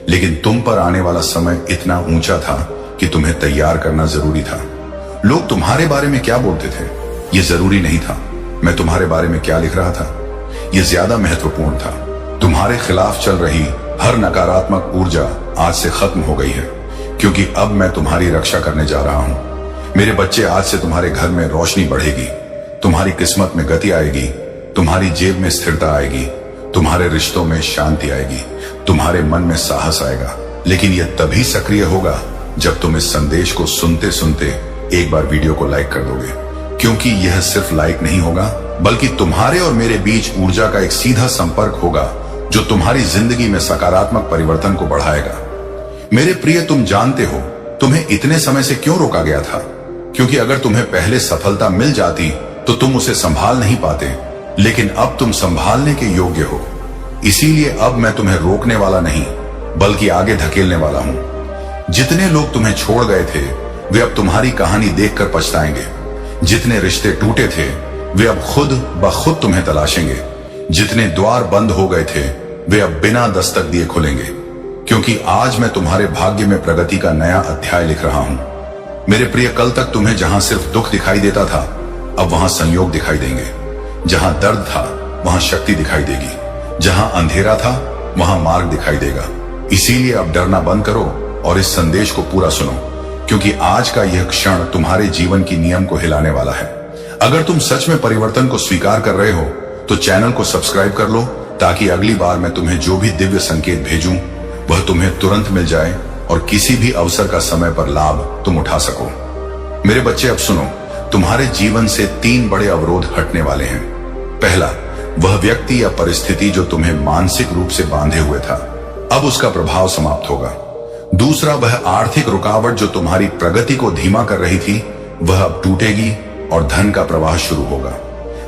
लेकिन तुम पर आने वाला समय इतना ऊंचा था कि तुम्हें तैयार करना जरूरी था। लोग तुम्हारे बारे में क्या बोलते थे ये जरूरी नहीं था। मैं तुम्हारे बारे में क्या लिख रहा था ये ज्यादा महत्वपूर्ण था। तुम्हारे खिलाफ चल रही हर नकारात्मक ऊर्जा आज से खत्म हो गई है, क्योंकि अब मैं तुम्हारी रक्षा करने जा रहा हूं। मेरे बच्चे, आज से तुम्हारे घर में रोशनी बढ़ेगी, तुम्हारी किस्मत में गति आएगी, तुम्हारी जेब में स्थिरता आएगी, तुम्हारे रिश्तों में शांति आएगी, तुम्हारे मन में साहस आएगा। लेकिन यह तभी सक्रिय होगा जब तुम इस संदेश को सुनते सुनते एक बार वीडियो को लाइक कर दोगे, क्योंकि यह सिर्फ लाइक नहीं होगा बल्कि तुम्हारे और मेरे बीच ऊर्जा का एक सीधा संपर्क होगा जो तुम्हारी जिंदगी में सकारात्मक परिवर्तन को बढ़ाएगा। मेरे प्रिय, तुम जानते हो तुम्हें इतने समय से क्यों रोका गया था? क्योंकि अगर तुम्हें पहले सफलता मिल जाती तो तुम उसे संभाल नहीं पाते, लेकिन अब तुम संभालने के योग्य हो। इसीलिए अब मैं तुम्हें रोकने वाला नहीं बल्कि आगे धकेलने वाला हूं। जितने लोग तुम्हें छोड़ गए थे वे अब तुम्हारी कहानी देखकर पछताएंगे। जितने रिश्ते टूटे थे वे अब खुद ब खुद तुम्हें तलाशेंगे। जितने द्वार बंद हो गए थे वे अब बिना दस्तक दिए खुलेंगे, क्योंकि आज मैं तुम्हारे भाग्य में प्रगति का नया अध्याय लिख रहा हूं। मेरे प्रिय, कल तक तुम्हें जहां सिर्फ दुख दिखाई देता था अब वहां संयोग दिखाई देंगे। जहां दर्द था वहां शक्ति दिखाई देगी, जहां अंधेरा था वहां मार्ग दिखाई देगा। इसीलिए अब डरना बंद करो और इस संदेश को पूरा सुनो, क्योंकि आज का यह क्षण तुम्हारे जीवन की नियम को हिलाने वाला है। अगर तुम सच में परिवर्तन को स्वीकार कर रहे हो तो चैनल को सब्सक्राइब कर लो, ताकि अगली बार मैं तुम्हें जो भी दिव्य संकेत भेजूं वह तुम्हें तुरंत मिल जाए और किसी भी अवसर का समय पर लाभ तुम उठा सको। मेरे बच्चे, अब सुनो, तुम्हारे जीवन से 3 बड़े अवरोध हटने वाले हैं। पहला, वह व्यक्ति या परिस्थिति जो तुम्हें मानसिक रूप से बांधे हुए था, अब उसका प्रभाव समाप्त होगा। दूसरा, वह आर्थिक रुकावट जो तुम्हारी प्रगति को धीमा कर रही थी, वह अब टूटेगी और धन का प्रवाह शुरू होगा।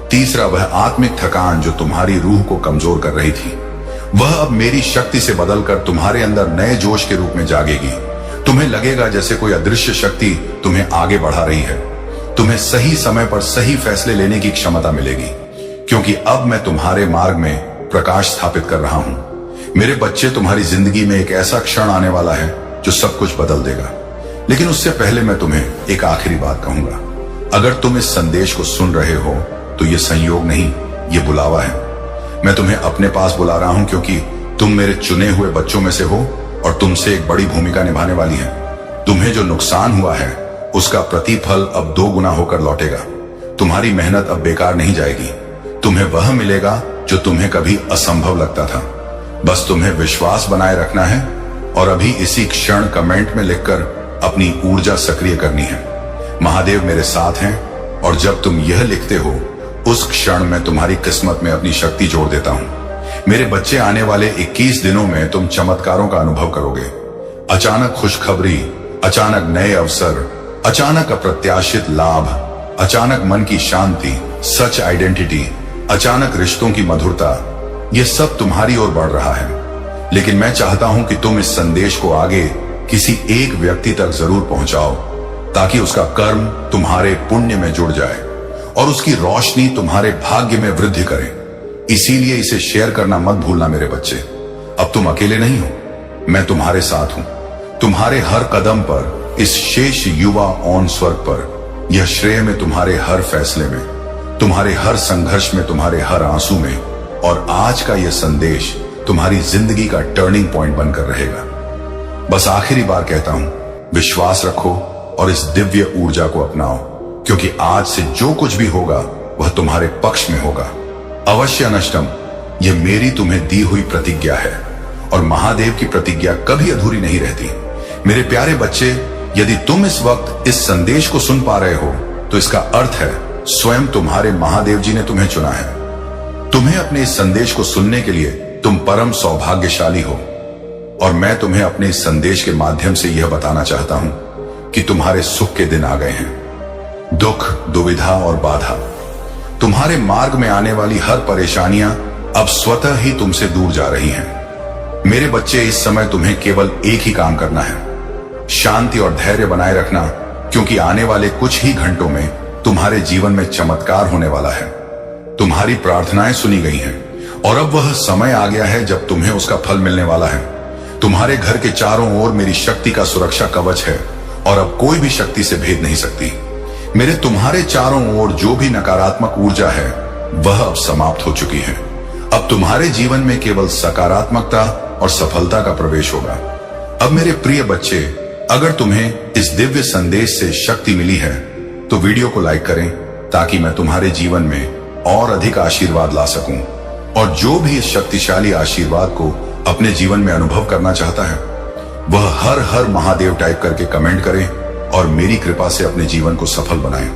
तीसरा, वह आत्मिक थकान जो तुम्हारी रूह को कमजोर कर रही थी, वह अब मेरी शक्ति से बदलकर तुम्हारे अंदर नए जोश के रूप में जागेगी। तुम्हें लगेगा जैसे कोई अदृश्य शक्ति तुम्हें आगे बढ़ा रही है। तुम्हें सही समय पर सही फैसले लेने की क्षमता मिलेगी, क्योंकि अब मैं तुम्हारे मार्ग में प्रकाश स्थापित कर रहा हूं। मेरे बच्चे, तुम्हारी जिंदगी में एक ऐसा क्षण आने वाला है जो सब कुछ बदल देगा। लेकिन उससे पहले मैं तुम्हें एक आखिरी बात कहूंगा। अगर तुम इस संदेश को सुन रहे हो तो ये संयोग नहीं, ये बुलावा है। मैं तुम्हें अपने पास बुला रहा हूं, क्योंकि तुम मेरे चुने हुए बच्चों में से हो और तुमसे एक बड़ी भूमिका निभाने वाली है। तुम्हें जो नुकसान हुआ है उसका प्रतिफल अब 2 गुना होकर लौटेगा। तुम्हारी मेहनत अब बेकार नहीं जाएगी। तुम्हें वह मिलेगा जो तुम्हें कभी असंभव लगता था। बस तुम्हें विश्वास बनाए रखना है और अभी इसी क्षण कमेंट में लिखकर अपनी ऊर्जा सक्रिय करनी है। महादेव मेरे साथ हैं, और जब तुम यह लिखते हो उस क्षण मैं तुम्हारी किस्मत में अपनी शक्ति जोड़ देता हूं। मेरे बच्चे, आने वाले 21 दिनों में तुम चमत्कारों का अनुभव करोगे। अचानक खुशखबरी, अचानक नए अवसर, अचानक अप्रत्याशित लाभ, अचानक मन की शांति, सच आइडेंटिटी, अचानक रिश्तों की मधुरता, यह सब तुम्हारी ओर बढ़ रहा है। लेकिन मैं चाहता हूं कि तुम इस संदेश को आगे किसी एक व्यक्ति तक जरूर पहुंचाओ, ताकि उसका कर्म तुम्हारे पुण्य में जुड़ जाए और उसकी रोशनी तुम्हारे भाग्य में वृद्धि करे। इसीलिए इसे शेयर करना मत भूलना मेरे बच्चे। अब तुम अकेले नहीं हो, मैं तुम्हारे साथ हूं। तुम्हारे हर कदम पर, इस शेष युवा ऑन स्वर्ग पर, यह श्रेय में तुम्हारे हर फैसले में, तुम्हारे हर संघर्ष में, तुम्हारे हर आंसू में। और आज का यह संदेश तुम्हारी जिंदगी का टर्निंग पॉइंट बनकर रहेगा। बस आखिरी बार कहता हूं, विश्वास रखो और इस दिव्य ऊर्जा को अपनाओ, क्योंकि आज से जो कुछ भी होगा वह तुम्हारे पक्ष में होगा। अवश्य अनष्टम, यह मेरी तुम्हें दी हुई प्रतिज्ञा है, और महादेव की प्रतिज्ञा कभी अधूरी नहीं रहती। मेरे प्यारे बच्चे, यदि तुम इस वक्त इस संदेश को सुन पा रहे हो तो इसका अर्थ है स्वयं तुम्हारे महादेव जी ने तुम्हें चुना है। तुम्हें अपने इस संदेश को सुनने के लिए तुम परम सौभाग्यशाली हो, और मैं तुम्हें अपने इस संदेश के माध्यम से यह बताना चाहता हूं कि तुम्हारे सुख के दिन आ गए हैं। दुख, दुविधा और बाधा, तुम्हारे मार्ग में आने वाली हर परेशानियां अब स्वतः ही तुमसे दूर जा रही हैं। मेरे बच्चे, इस समय तुम्हें केवल एक ही काम करना है, शांति और धैर्य बनाए रखना, क्योंकि आने वाले कुछ ही घंटों में तुम्हारे जीवन में चमत्कार होने वाला है। तुम्हारी प्रार्थनाएं सुनी गई हैं और अब वह समय आ गया है जब तुम्हें उसका फल मिलने वाला है। तुम्हारे घर के चारों ओर मेरी शक्ति का सुरक्षा कवच है और अब कोई भी शक्ति से भेद नहीं सकती। मेरे तुम्हारे चारों ओर जो भी नकारात्मक ऊर्जा है वह अब समाप्त हो चुकी है। अब तुम्हारे जीवन में केवल सकारात्मकता और सफलता का प्रवेश होगा। अब मेरे प्रिय बच्चे, अगर तुम्हें इस दिव्य संदेश से शक्ति मिली है तो वीडियो को लाइक करें, ताकि मैं तुम्हारे जीवन में और अधिक आशीर्वाद ला सकूं। और जो भी इस शक्तिशाली आशीर्वाद को अपने जीवन में अनुभव करना चाहता है वह हर हर महादेव टाइप करके कमेंट करे और मेरी कृपा से अपने जीवन को सफल बनाए।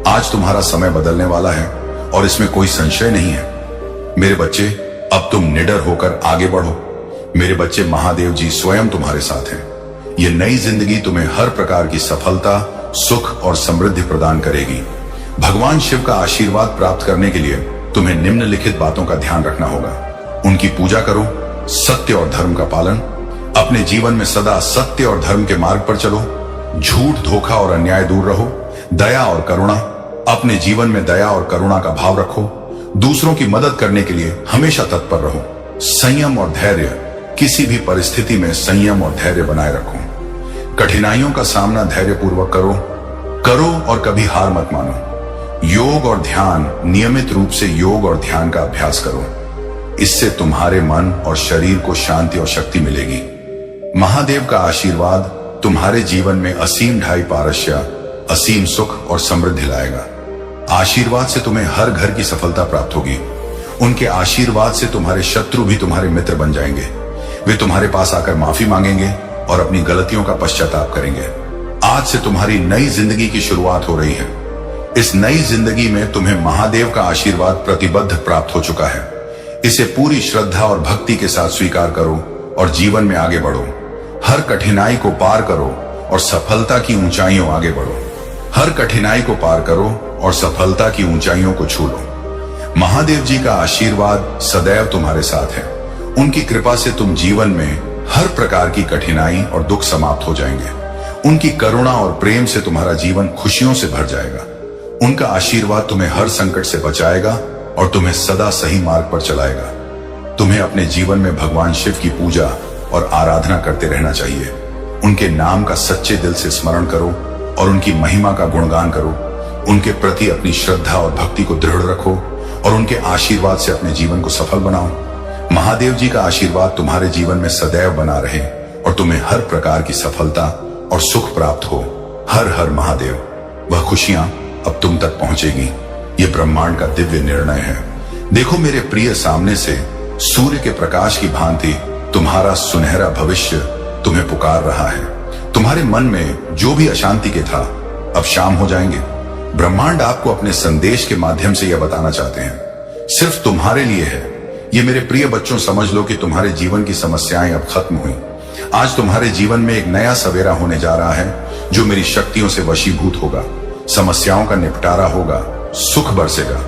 आज तुम्हारा समय बदलने वाला है और इसमें कोई संशय नहीं है। मेरे बच्चे, अब तुम निडर होकर आगे बढ़ो। मेरे बच्चे, महादेव जी स्वयं तुम्हारे साथ हैं। ये नई जिंदगी तुम्हें हर प्रकार की सफलता, सुख और समृद्धि प्रदान करेगी। भगवान शिव का आशीर्वाद प्राप्त करने के लिए तुम्हें निम्नलिखित बातों का ध्यान रखना होगा। उनकी पूजा करो, सत्य और धर्म का पालन, अपने जीवन में सदा सत्य और धर्म के मार्ग पर चलो, झूठ, धोखा और अन्याय दूर रहो, दया और करुणा, अपने जीवन में दया और करुणा का भाव रखो, दूसरों की मदद करने के लिए हमेशा तत्पर रहो, संयम और धैर्य, किसी भी परिस्थिति में संयम और धैर्य बनाए रखो, कठिनाइयों का सामना धैर्यपूर्वक करो और कभी हार मत मानो। योग और ध्यान, नियमित रूप से योग और ध्यान का अभ्यास करो। इससे तुम्हारे मन और शरीर को शांति और शक्ति मिलेगी। महादेव का आशीर्वाद तुम्हारे जीवन में असीम ढाई पारस्या, असीम सुख और समृद्धि लाएगा। आशीर्वाद से तुम्हें हर घर की सफलता प्राप्त होगी। उनके आशीर्वाद से तुम्हारे शत्रु भी तुम्हारे मित्र बन जाएंगे। वे तुम्हारे पास आकर माफी मांगेंगे और अपनी गलतियों का पश्चाताप करेंगे। आज से तुम्हारी नई जिंदगी की शुरुआत हो रही है। इस नई जिंदगी में तुम्हें महादेव का आशीर्वाद प्रतिबद्ध प्राप्त हो चुका है। इसे पूरी श्रद्धा और भक्ति के साथ स्वीकार करो और जीवन में आगे बढ़ो। हर कठिनाई को पार करो और सफलता की ऊंचाइयों आगे बढ़ो। हर कठिनाई को पार करो और सफलता की ऊंचाइयों को छू लो। महादेव जी का आशीर्वाद सदैव तुम्हारे साथ है। उनकी कृपा से तुम जीवन में हर प्रकार की कठिनाई और दुख समाप्त हो जाएंगे। उनकी करुणा और प्रेम से तुम्हारा जीवन खुशियों से भर जाएगा। उनका आशीर्वाद तुम्हें हर संकट से बचाएगा और तुम्हें सदा सही मार्ग पर चलाएगा। तुम्हें अपने जीवन में भगवान शिव की पूजा और आराधना करते रहना चाहिए। उनके नाम का सच्चे दिल से स्मरण करो और उनकी महिमा का गुणगान करो। उनके प्रति अपनी श्रद्धा और भक्ति को दृढ़ रखो और उनके आशीर्वाद से अपने जीवन को सफल बनाओ। महादेव जी का आशीर्वाद तुम्हारे जीवन में सदैव बना रहे और तुम्हें हर प्रकार की सफलता और सुख प्राप्त हो। हर हर महादेव। वह खुशियां अब तुम तक पहुंचेगी। ये ब्रह्मांड का दिव्य निर्णय है। देखो मेरे प्रिय, सामने से सूर्य के प्रकाश की भांति तुम्हारा सुनहरा भविष्य तुम्हें पुकार रहा है। तुम्हारे मन में जो भी अशांति के था अब शाम हो जाएंगे। ब्रह्मांड आपको अपने संदेश के माध्यम से यह बताना चाहते हैं, सिर्फ तुम्हारे लिए है। ये मेरे प्रिय बच्चों, समझ लो कि तुम्हारे जीवन की समस्याएं अब खत्म हुई। आज तुम्हारे जीवन में एक नया सवेरा होने जा रहा है जो मेरी शक्तियों से वशीभूत होगा। समस्याओं का निपटारा होगा, सुख बरसेगा,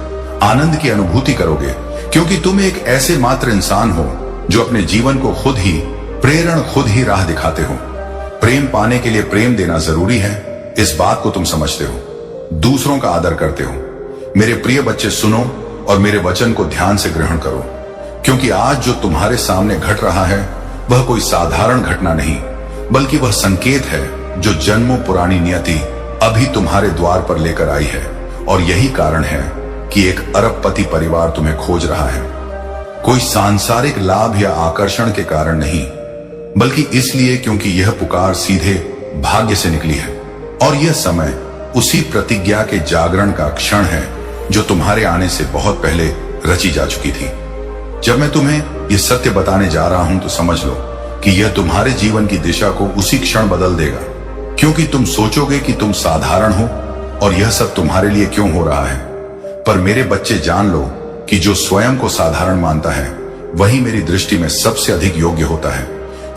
आनंद की अनुभूति करोगे, क्योंकि तुम एक ऐसे मात्र इंसान हो जो अपने जीवन को खुद ही राह दिखाते हो। प्रेम पाने के लिए प्रेम देना जरूरी है, इस बात को तुम समझते हो। दूसरों का आदर करते हो। मेरे प्रिय बच्चे, सुनो और मेरे वचन को ध्यान से ग्रहण करो, क्योंकि आज जो तुम्हारे सामने घट रहा है वह कोई साधारण घटना नहीं, बल्कि वह संकेत है जो जन्मों पुरानी नियति अभी तुम्हारे द्वार पर लेकर आई है। और यही कारण है कि एक अरबपति परिवार तुम्हें खोज रहा है। कोई सांसारिक लाभ या आकर्षण के कारण नहीं, बल्कि इसलिए क्योंकि यह पुकार सीधे भाग्य से निकली है। और यह समय उसी प्रतिज्ञा के जागरण का क्षण है जो तुम्हारे आने से बहुत पहले रची जा चुकी थी। जब मैं तुम्हें यह सत्य बताने जा रहा हूं तो समझ लो कि यह तुम्हारे जीवन की दिशा को उसी क्षण बदल देगा, क्योंकि तुम सोचोगे कि तुम साधारण हो और यह सब तुम्हारे लिए क्यों हो रहा है। पर मेरे बच्चे, जान लो कि जो स्वयं को साधारण मानता है वही मेरी दृष्टि में सबसे अधिक योग्य होता है,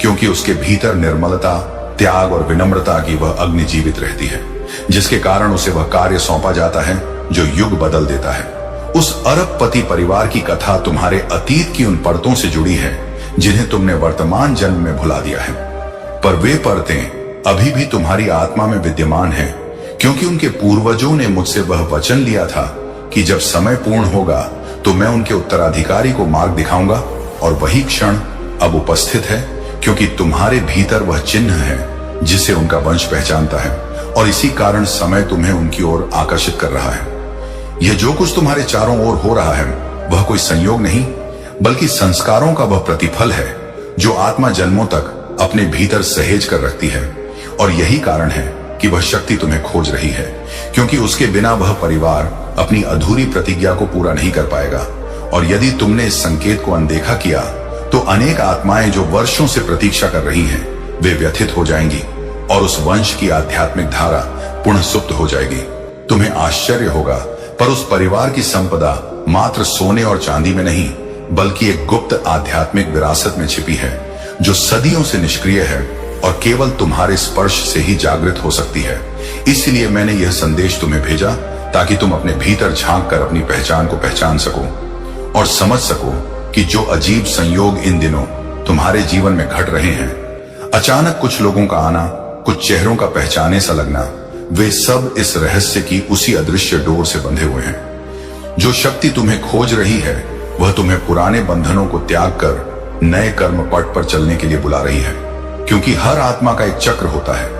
क्योंकि उसके भीतर निर्मलता, त्याग और विनम्रता की वह अग्नि जीवित रहती है, जिसके कारण उसे वह कार्य सौंपा जाता है जो युग बदल देता है। उस अरबपति परिवार की कथा तुम्हारे अतीत की उन परतों से जुड़ी है जिन्हें तुमने वर्तमान जन्म में भुला दिया है। पर वे परतें अभी भी तुम्हारी आत्मा में विद्यमान है, क्योंकि उनके पूर्वजों ने मुझसे वह वचन लिया था कि जब समय पूर्ण होगा तो मैं उनके उत्तराधिकारी को मार्ग दिखाऊंगा। और वही क्षण अब उपस्थित है, क्योंकि तुम्हारे भीतर वह चिन्ह है जिसे उनका वंश पहचानता है, और इसी कारण समय तुम्हें उनकी ओर आकर्षित कर रहा है। यह जो कुछ तुम्हारे चारों ओर हो रहा है वह कोई संयोग नहीं, बल्कि संस्कारों का वह प्रतिफल है जो आत्मा जन्मों तक अपने भीतर सहेज कर रखती है। और यही कारण है कि वह शक्ति तुम्हें खोज रही है, क्योंकि उसके बिना वह परिवार अपनी अधूरी प्रतिज्ञा को पूरा नहीं कर पाएगा। और यदि तुमने इस संकेत को अनदेखा किया तो अनेक आत्माएं जो वर्षों से प्रतीक्षा कर रही हैं वे व्यथित हो जाएंगी और उस वंश की आध्यात्मिक धारा पुनः सुप्त हो जाएगी। तुम्हें आश्चर्य होगा, पर उस परिवार की संपदा मात्र सोने और चांदी में नहीं, बल्कि एक गुप्त आध्यात्मिक विरासत में छिपी है जो सदियों से निष्क्रिय है और केवल तुम्हारे स्पर्श से ही जागृत हो सकती है। इसलिए मैंने यह संदेश तुम्हें भेजा ताकि तुम अपने भीतर झांक कर अपनी पहचान को पहचान सको और समझ सको कि जो अजीब संयोग इन दिनों तुम्हारे जीवन में घट रहे हैं, अचानक कुछ लोगों का आना, कुछ चेहरों का पहचाने सा लगना, वे सब इस रहस्य की उसी अदृश्य डोर से बंधे हुए हैं। जो शक्ति तुम्हें खोज रही है वह तुम्हें पुराने बंधनों को त्याग कर नए कर्म पट पर चलने के लिए बुला रही है, क्योंकि हर आत्मा का एक चक्र होता है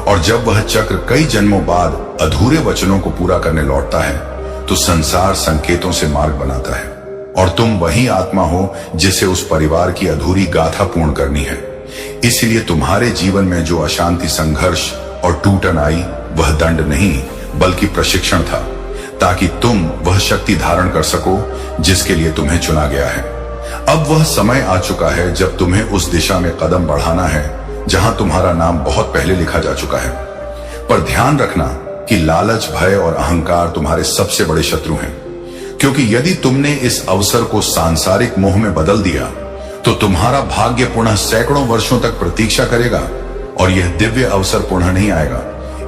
और जब वह चक्र कई जन्मों बाद अधूरे वचनों को पूरा करने लौटता है तो संसार संकेतों से मार्ग बनाता है और तुम वही आत्मा हो जिसे उस परिवार की अधूरी गाथा पूर्ण करनी है। इसलिए तुम्हारे जीवन में जो अशांति, संघर्ष और टूटन आई, वह दंड नहीं बल्कि प्रशिक्षण था, ताकि तुम वह शक्ति धारण कर सको जिसके लिए तुम्हें चुना गया है। अब वह समय आ चुका है जब तुम्हें उस दिशा में कदम बढ़ाना है जहां तुम्हारा नाम बहुत पहले लिखा जा चुका है। पर ध्यान रखना कि लालच, भय और अहंकार तुम्हारे सबसे बड़े शत्रु हैं, क्योंकि यदि तुमने इस अवसर को सांसारिक मोह में बदल दिया तो तुम्हारा भाग्य पुनः सैकड़ों वर्षों तक प्रतीक्षा करेगा और यह दिव्य अवसर पुनः नहीं आएगा।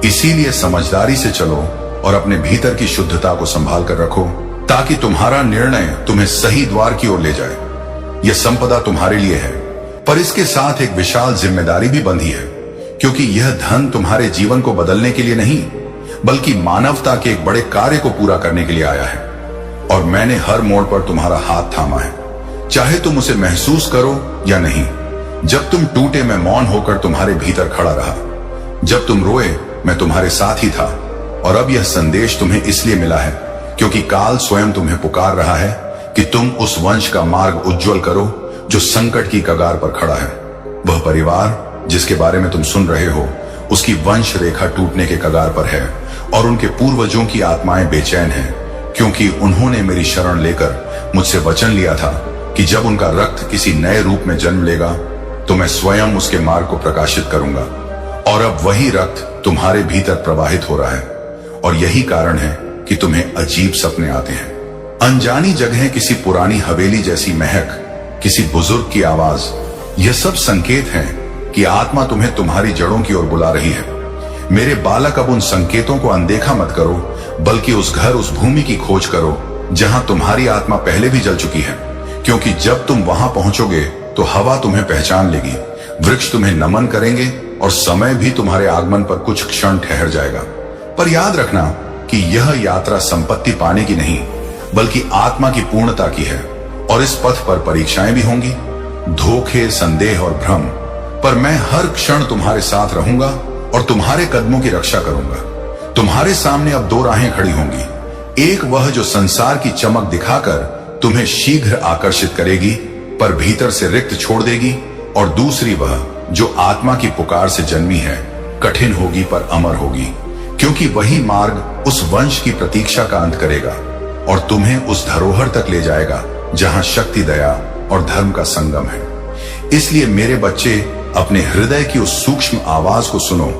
इसीलिए समझदारी से चलो और अपने भीतर की शुद्धता को संभाल कर रखो, ताकि तुम्हारा निर्णय तुम्हें सही द्वार की ओर ले जाए। यह संपदा तुम्हारे लिए है, पर इसके साथ एक विशाल जिम्मेदारी भी बंधी है, क्योंकि यह धन तुम्हारे जीवन को बदलने के लिए नहीं बल्कि मानवता के एक बड़े कार्य को पूरा करने के लिए आया है। और मैंने हर मोड़ पर तुम्हारा हाथ थामा है, चाहे तुम उसे महसूस करो या नहीं। जब तुम टूटे, मैं मौन होकर तुम्हारे भीतर खड़ा रहा। जब तुम रोए, मैं तुम्हारे साथ ही था। और अब यह संदेश तुम्हें इसलिए मिला है क्योंकि काल स्वयं तुम्हें पुकार रहा है कि तुम उस वंश का मार्ग उज्जवल करो जो संकट की कगार पर खड़ा है। वह परिवार जिसके बारे में तुम सुन रहे हो, उसकी वंश रेखा टूटने के कगार पर है और उनके पूर्वजों की आत्माएं बेचैन हैं, क्योंकि उन्होंने मेरी शरण लेकर मुझसे वचन लिया था कि जब उनका रक्त किसी नए रूप में जन्म लेगा तो मैं स्वयं उसके मार्ग को प्रकाशित करूंगा। और अब वही रक्त तुम्हारे भीतर प्रवाहित हो रहा है, और यही कारण है कि तुम्हें अजीब सपने आते हैं। अनजानी जगह, किसी पुरानी हवेली जैसी महक, किसी बुजुर्ग की आवाज, यह सब संकेत हैं कि आत्मा तुम्हें तुम्हारी जड़ों की ओर बुला रही है। मेरे बालक, अब उन संकेतों को अनदेखा मत करो, बल्कि उस घर, उस भूमि की खोज करो जहां तुम्हारी आत्मा पहले भी जल चुकी है, क्योंकि जब तुम वहां पहुंचोगे तो हवा तुम्हें पहचान लेगी, वृक्ष तुम्हें नमन करेंगे और समय भी तुम्हारे आगमन पर कुछ क्षण ठहर जाएगा। पर याद रखना कि यह यात्रा संपत्ति पाने की नहीं बल्कि आत्मा की पूर्णता की है, और इस पथ पर परीक्षाएं भी होंगी, धोखे, संदेह और भ्रम, पर मैं हर क्षण तुम्हारे साथ रहूंगा और तुम्हारे कदमों की रक्षा करूंगा। तुम्हारे सामने अब दो राहें खड़ी होंगी, एक वह जो संसार की चमक दिखाकर तुम्हें शीघ्र आकर्षित करेगी पर भीतर से रिक्त छोड़ देगी, और दूसरी वह जो आत्मा की पुकार से जन्मी है, कठिन होगी पर अमर होगी, क्योंकि वही मार्ग उस वंश की प्रतीक्षा का अंत करेगा और तुम्हें उस धरोहर तक ले जाएगा जहां शक्ति, दया और धर्म का संगम है। इसलिए मेरे बच्चे, अपने हृदय की उस सूक्ष्म आवाज को सुनो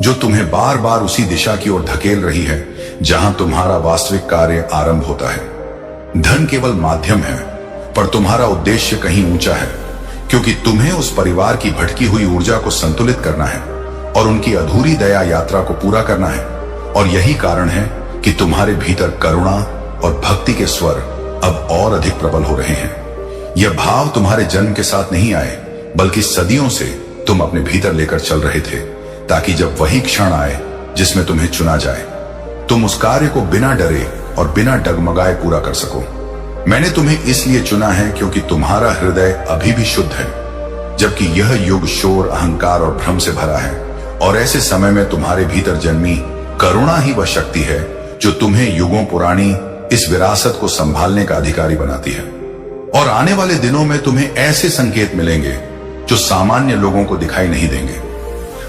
जो तुम्हें बार बार उसी दिशा की ओर धकेल रही है जहां तुम्हारा वास्तविक कार्य आरंभ होता है। धन केवल माध्यम है, पर तुम्हारा उद्देश्य कहीं ऊंचा है, क्योंकि तुम्हें उस परिवार की भटकी हुई ऊर्जा को संतुलित करना है और उनकी अधूरी दया यात्रा को पूरा करना है। और यही कारण है कि तुम्हारे भीतर करुणा और भक्ति के स्वर अब और अधिक प्रबल हो रहे हैं। यह भाव तुम्हारे जन्म के साथ नहीं आए, बल्कि सदियों से तुम अपने भीतर लेकर चल रहे थे, ताकि जब वही क्षण आए जिसमें तुम्हें चुना जाए, तुम उस कार्य को बिना डरे और बिना डगमगाए पूरा कर सको। मैंने तुम्हें इसलिए चुना है क्योंकि तुम्हारा हृदय अभी भी शुद्ध है, जबकि यह युग शोर, अहंकार और भ्रम से भरा है। और ऐसे समय में तुम्हारे भीतर जन्मी करुणा ही वह शक्ति है जो तुम्हें युगों पुरानी इस विरासत को संभालने का अधिकारी बनाती है। और आने वाले दिनों में तुम्हें ऐसे संकेत मिलेंगे जो सामान्य लोगों को दिखाई नहीं देंगे,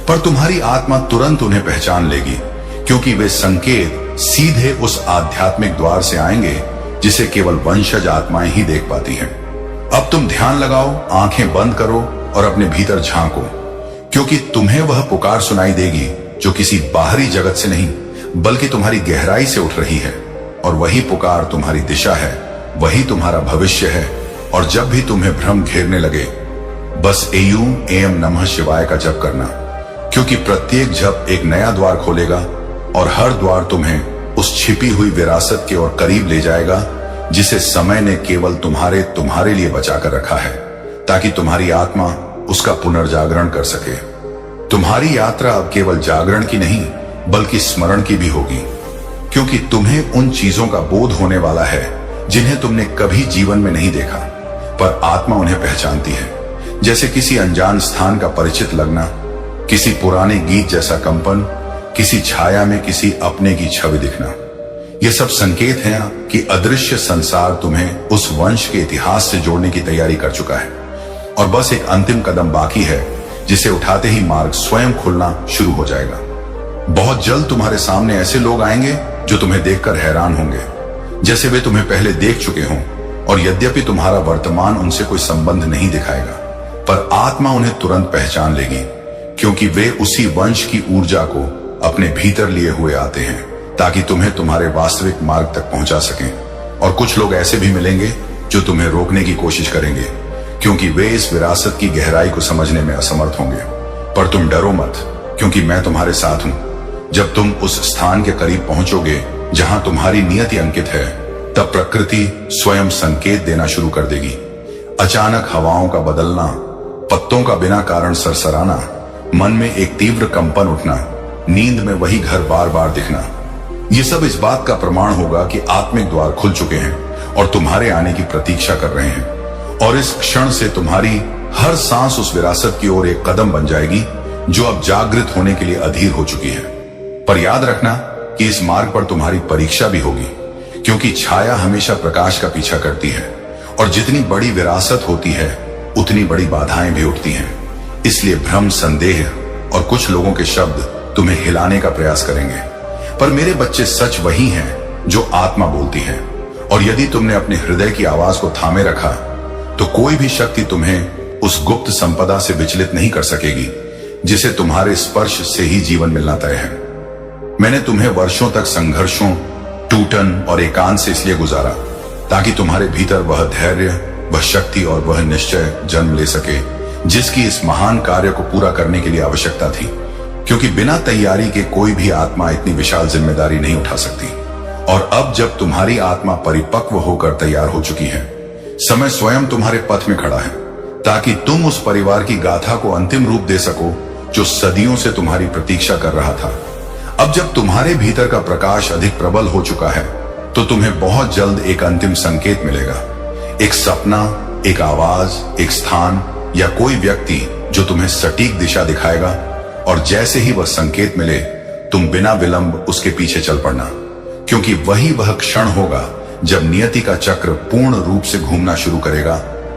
पर तुम्हारी आत्मा तुरंत उन्हें पहचान लेगी, क्योंकि वे संकेत सीधे उस आध्यात्मिक द्वार से आएंगे जिसे केवल वंशज आत्माएं ही देख पाती हैं। अब तुम ध्यान लगाओ, आंखें बंद करो और अपने भीतर झांको, क्योंकि तुम्हें वह पुकार सुनाई देगी जो किसी बाहरी जगत से नहीं बल्कि तुम्हारी गहराई से उठ रही है। और वही पुकार तुम्हारी दिशा है, वही तुम्हारा भविष्य है। और जब भी तुम्हें भ्रम घेरने लगे, बस एम नमः शिवाय का जप करना, क्योंकि प्रत्येक जप एक नया द्वार खोलेगा और हर द्वार तुम्हें उस छिपी हुई विरासत के ओर करीब ले जाएगा जिसे समय ने केवल तुम्हारे लिए बचा कर रखा है, ताकि तुम्हारी आत्मा उसका पुनर्जागरण कर सके। तुम्हारी यात्रा अब केवल जागरण की नहीं बल्कि स्मरण की भी होगी, क्योंकि तुम्हें उन चीजों का बोध होने वाला है जिन्हें तुमने कभी जीवन में नहीं देखा, पर आत्मा उन्हें पहचानती है। जैसे किसी अनजान स्थान का परिचित लगना, किसी पुराने गीत जैसा कंपन, किसी छाया में किसी अपने की छवि दिखना। ये सब संकेत हैं कि अदृश्य संसार तुम्हें उस वंश के इतिहास से जोड़ने की तैयारी कर चुका है, और बस एक अंतिम कदम बाकी है जिसे उठाते ही मार्ग स्वयं खुलना शुरू हो जाएगा। बहुत जल्द तुम्हारे सामने ऐसे लोग आएंगे जो तुम्हें देखकर हैरान होंगे, जैसे वे तुम्हें पहले देख चुके हों, और यद्यपि तुम्हारा वर्तमान उनसे कोई संबंध नहीं दिखाएगा, पर आत्मा उन्हें तुरंत पहचान लेगी, क्योंकि वे उसी वंश की ऊर्जा को अपने भीतर लिए हुए आते हैं, ताकि तुम्हें तुम्हारे वास्तविक मार्ग तक पहुंचा सकें। और कुछ लोग ऐसे भी मिलेंगे जो तुम्हें रोकने की कोशिश करेंगे, क्योंकि वे इस विरासत की गहराई को समझने में असमर्थ होंगे। पर तुम डरो मत, क्योंकि मैं तुम्हारे साथ हूं। जब तुम उस स्थान के करीब पहुंचोगे जहां तुम्हारी नियति अंकित है, तब प्रकृति स्वयं संकेत देना शुरू कर देगी। अचानक हवाओं का बदलना, पत्तों का बिना कारण सरसराना, मन में एक तीव्र कंपन उठना, नींद में वही घर बार बार दिखना, ये सब इस बात का प्रमाण होगा कि आत्मिक द्वार खुल चुके हैं और तुम्हारे आने की प्रतीक्षा कर रहे हैं। और इस क्षण से तुम्हारी हर सांस उस विरासत की ओर एक कदम बन जाएगी जो अब जागृत होने के लिए अधीर हो चुकी है। पर याद रखना कि इस मार्ग पर तुम्हारी परीक्षा भी होगी, क्योंकि छाया हमेशा प्रकाश का पीछा करती है, और जितनी बड़ी विरासत होती है उतनी बड़ी बाधाएं भी उठती हैं। इसलिए भ्रम, संदेह और कुछ लोगों के शब्द तुम्हें हिलाने का प्रयास करेंगे, पर मेरे बच्चे सच वही हैं जो आत्मा बोलती है। और यदि तुमने अपने हृदय की आवाज को थामे रखा, तो कोई भी शक्ति तुम्हें उस गुप्त संपदा से विचलित नहीं कर सकेगी जिसे तुम्हारे स्पर्श से ही जीवन मिलना तय है। मैंने तुम्हें वर्षों तक संघर्षों, टूटन और एकांत से इसलिए गुजारा ताकि तुम्हारे भीतर वह धैर्य, वह शक्ति और वह निश्चय जन्म ले सके जिसकी इस महान कार्य को पूरा करने के लिए आवश्यकता थी। क्योंकि बिना तैयारी के कोई भी आत्मा इतनी विशाल जिम्मेदारी नहीं उठा सकती। और अब जब तुम्हारी आत्मा परिपक्व होकर तैयार हो चुकी है, समय स्वयं तुम्हारे पथ में खड़ा है, ताकि तुम उस परिवार की गाथा को अंतिम रूप दे सको जो सदियों से तुम्हारी प्रतीक्षा कर रहा था। अब जब तुम्हारे भीतर का प्रकाश अधिक प्रबल हो चुका है, तो तुम्हें बहुत जल्द एक अंतिम संकेत मिलेगा, एक सपना, एक आवाज, एक स्थान या कोई व्यक्ति जो तुम्हें सटीक दिशा दिखाएगा। और जैसे ही वह संकेत मिले, तुम बिना विलंब उसके पीछे चल पड़ना, क्योंकि वह क्षण होगा जब नियति का चक्र पूर्ण रूप से घूमना शुरू करेगा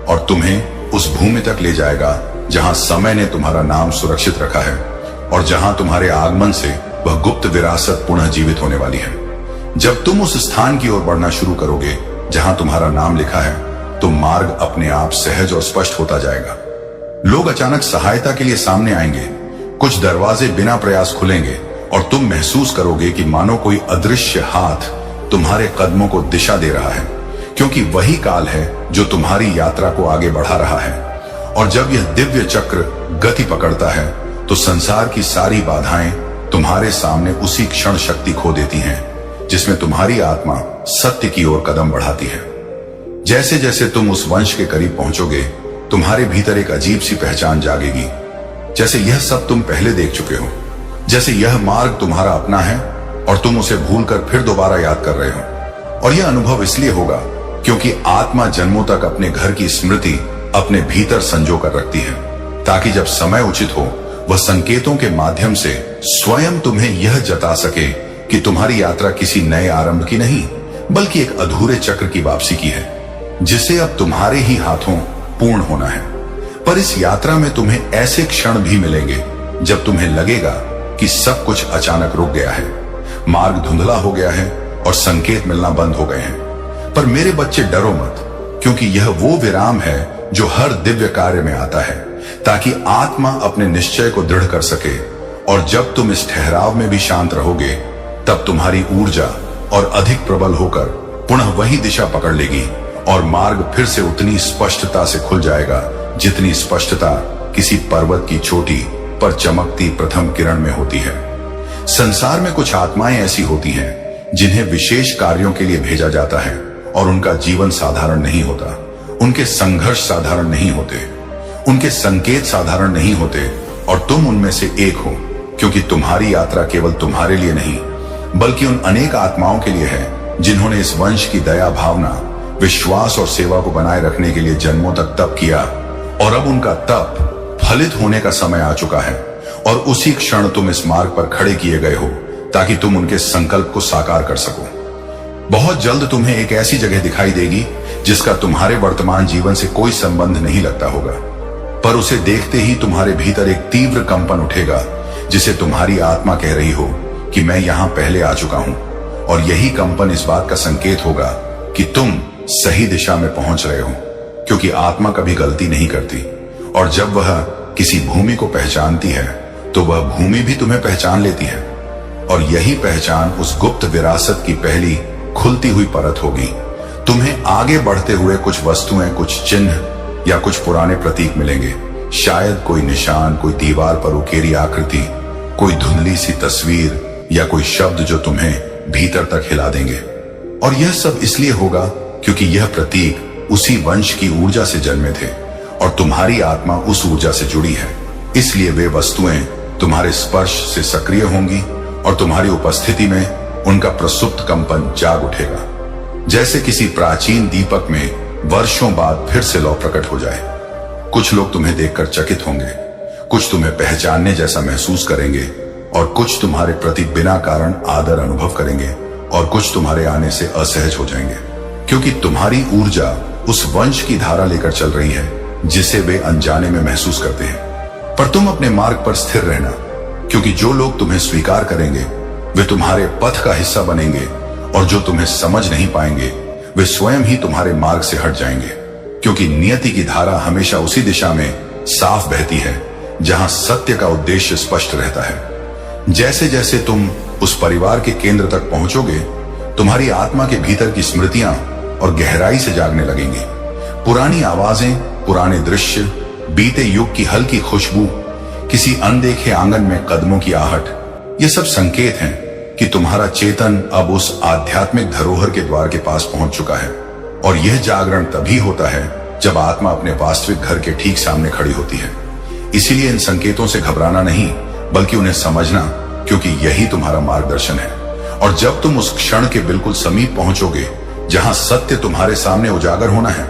और तुम्हें उस भूमि तक ले जाएगा जहां समय ने तुम्हारा नाम सुरक्षित रखा है, और जहां तुम्हारे आगमन से वह गुप्त विरासत पुनः जीवित होने वाली है। जब तुम उस स्थान की ओर बढ़ना शुरू करोगे जहां तुम्हारा नाम लिखा है, तो मार्ग अपने आप सहज और स्पष्ट होता जाएगा। लोग अचानक सहायता के लिए सामने आएंगे, कुछ दरवाजे बिना प्रयास खुलेंगे और तुम महसूस करोगे कि मानो कोई अदृश्य हाथ तुम्हारे कदमों को दिशा दे रहा है, क्योंकि वही काल है जो तुम्हारी यात्रा को आगे बढ़ा रहा है। और जब यह दिव्य चक्र गति पकड़ता है, तो संसार की सारी बाधाएं तुम्हारे सामने उसी क्षण शक्ति खो देती हैं जिसमें तुम्हारी आत्मा सत्य की ओर कदम बढ़ाती है। जैसे जैसे तुम उस वंश के करीब पहुंचोगे, तुम्हारे भीतर एक अजीब सी पहचान जागेगी, जैसे यह सब तुम पहले देख चुके हो, जैसे यह मार्ग तुम्हारा अपना है और तुम उसे भूलकर फिर दोबारा याद कर रहे हो। और यह अनुभव इसलिए होगा क्योंकि आत्मा जन्मों तक अपने घर की स्मृति अपने भीतर संजो कर रखती है, ताकि जब समय उचित हो वह संकेतों के माध्यम से स्वयं तुम्हें यह जता सके कि तुम्हारी यात्रा किसी नए आरंभ की नहीं, बल्कि एक अधूरे चक्र की वापसी की है, जिसे अब तुम्हारे ही हाथों पूर्ण होना है। पर इस यात्रा में तुम्हें ऐसे क्षण भी मिलेंगे जब तुम्हें लगेगा कि सब कुछ अचानक रुक गया है, मार्ग धुंधला हो गया है और संकेत मिलना बंद हो गए हैं। पर मेरे बच्चे डरो मत, क्योंकि यह वो विराम है जो हर दिव्य कार्य में आता है, ताकि आत्मा अपने निश्चय को दृढ़ कर सके। और जब तुम इस ठहराव में भी शांत रहोगे, तब तुम्हारी ऊर्जा और अधिक प्रबल होकर पुनः वही दिशा पकड़ लेगी और मार्ग फिर से उतनी स्पष्टता से खुल जाएगा जितनी स्पष्टता किसी पर्वत की चोटी पर चमकती प्रथम किरण में होती है। संसार में कुछ आत्माएं ऐसी होती हैं जिन्हें विशेष कार्यों के लिए भेजा जाता है और उनका जीवन साधारण नहीं होता, उनके संघर्ष साधारण नहीं होते, उनके संकेत साधारण नहीं होते। और तुम उनमें से एक हो, क्योंकि तुम्हारी यात्रा केवल तुम्हारे लिए नहीं, बल्कि उन अनेक आत्माओं के लिए है जिन्होंने इस वंश की दया भावना, विश्वास और सेवा को बनाए रखने के लिए जन्मों तक तप किया। और अब उनका तप फलित होने का समय आ चुका है, और उसी क्षण तुम इस मार्ग पर खड़े किए गए हो ताकि तुम उनके संकल्प को साकार कर सको। बहुत जल्द तुम्हें एक ऐसी जगह दिखाई देगी जिसका तुम्हारे वर्तमान जीवन से कोई संबंध नहीं लगता होगा, पर उसे देखते ही तुम्हारे भीतर एक तीव्र कंपन उठेगा, जिसे तुम्हारी आत्मा कह रही हो कि मैं यहां पहले आ चुका हूं। और यही कंपन इस बात का संकेत होगा कि तुम सही दिशा में पहुंच रहे हो, क्योंकि आत्मा कभी गलती नहीं करती। और जब वह किसी भूमि को पहचानती है तो वह भूमि भी तुम्हें पहचान लेती है। और यही पहचान उस गुप्त विरासत की पहली खुलती हुई परत होगी। तुम्हें आगे बढ़ते हुए कुछ वस्तुएं, कुछ चिन्ह या कुछ पुराने प्रतीक मिलेंगे। शायद कोई निशान, कोई दीवार पर उकेरी आकृति, कोई धुंधली सी तस्वीर या कोई शब्द जो तुम्हें भीतर तक हिला देंगे। और यह सब इसलिए होगा क्योंकि यह प्रतीक उसी वंश की ऊर्जा से जन्मे थे और तुम्हारी आत्मा उस ऊर्जा से जुड़ी है। इसलिए वे वस्तुएं तुम्हारे स्पर्श से सक्रिय होंगी और तुम्हारी उपस्थिति में उनका प्रसुप्त कंपन जाग उठेगा, जैसे किसी प्राचीन दीपक में वर्षों बाद फिर से लौ प्रकट हो जाए। कुछ लोग तुम्हें देखकर चकित होंगे, कुछ तुम्हें पहचानने जैसा महसूस करेंगे और कुछ तुम्हारे प्रति बिना कारण आदर अनुभव करेंगे और कुछ तुम्हारे आने से असहज हो जाएंगे, क्योंकि तुम्हारी ऊर्जा उस वंश की धारा लेकर चल रही है जिसे वे अनजाने में महसूस करते हैं। पर तुम अपने मार्ग पर स्थिर रहना, क्योंकि जो लोग तुम्हें स्वीकार करेंगे वे तुम्हारे पथ का हिस्सा बनेंगे और जो तुम्हें समझ नहीं पाएंगे वे स्वयं ही तुम्हारे मार्ग से हट जाएंगे, क्योंकि नियति की धारा हमेशा उसी दिशा में साफ बहती है जहां सत्य का उद्देश्य स्पष्ट रहता है। जैसे जैसे तुम उस परिवार के केंद्र तक पहुंचोगे, तुम्हारी आत्मा के भीतर की स्मृतियां और गहराई से जागने लगेंगी। पुरानी आवाजें, पुराने दृश्य, बीते युग की हल्की खुशबू, किसी अनदेखे आंगन में कदमों की आहट, ये सब संकेत हैं कि तुम्हारा चेतन अब उस आध्यात्मिक धरोहर के द्वार के पास पहुंच चुका है। और यह जागरण तभी होता है जब आत्मा अपने वास्तविक घर के ठीक सामने खड़ी होती है। इसीलिए इन संकेतों से घबराना नहीं, बल्कि उन्हें समझना, क्योंकि यही तुम्हारा मार्गदर्शन है। और जब तुम उस क्षण के बिल्कुल समीप पहुंचोगे जहां सत्य तुम्हारे सामने उजागर होना है,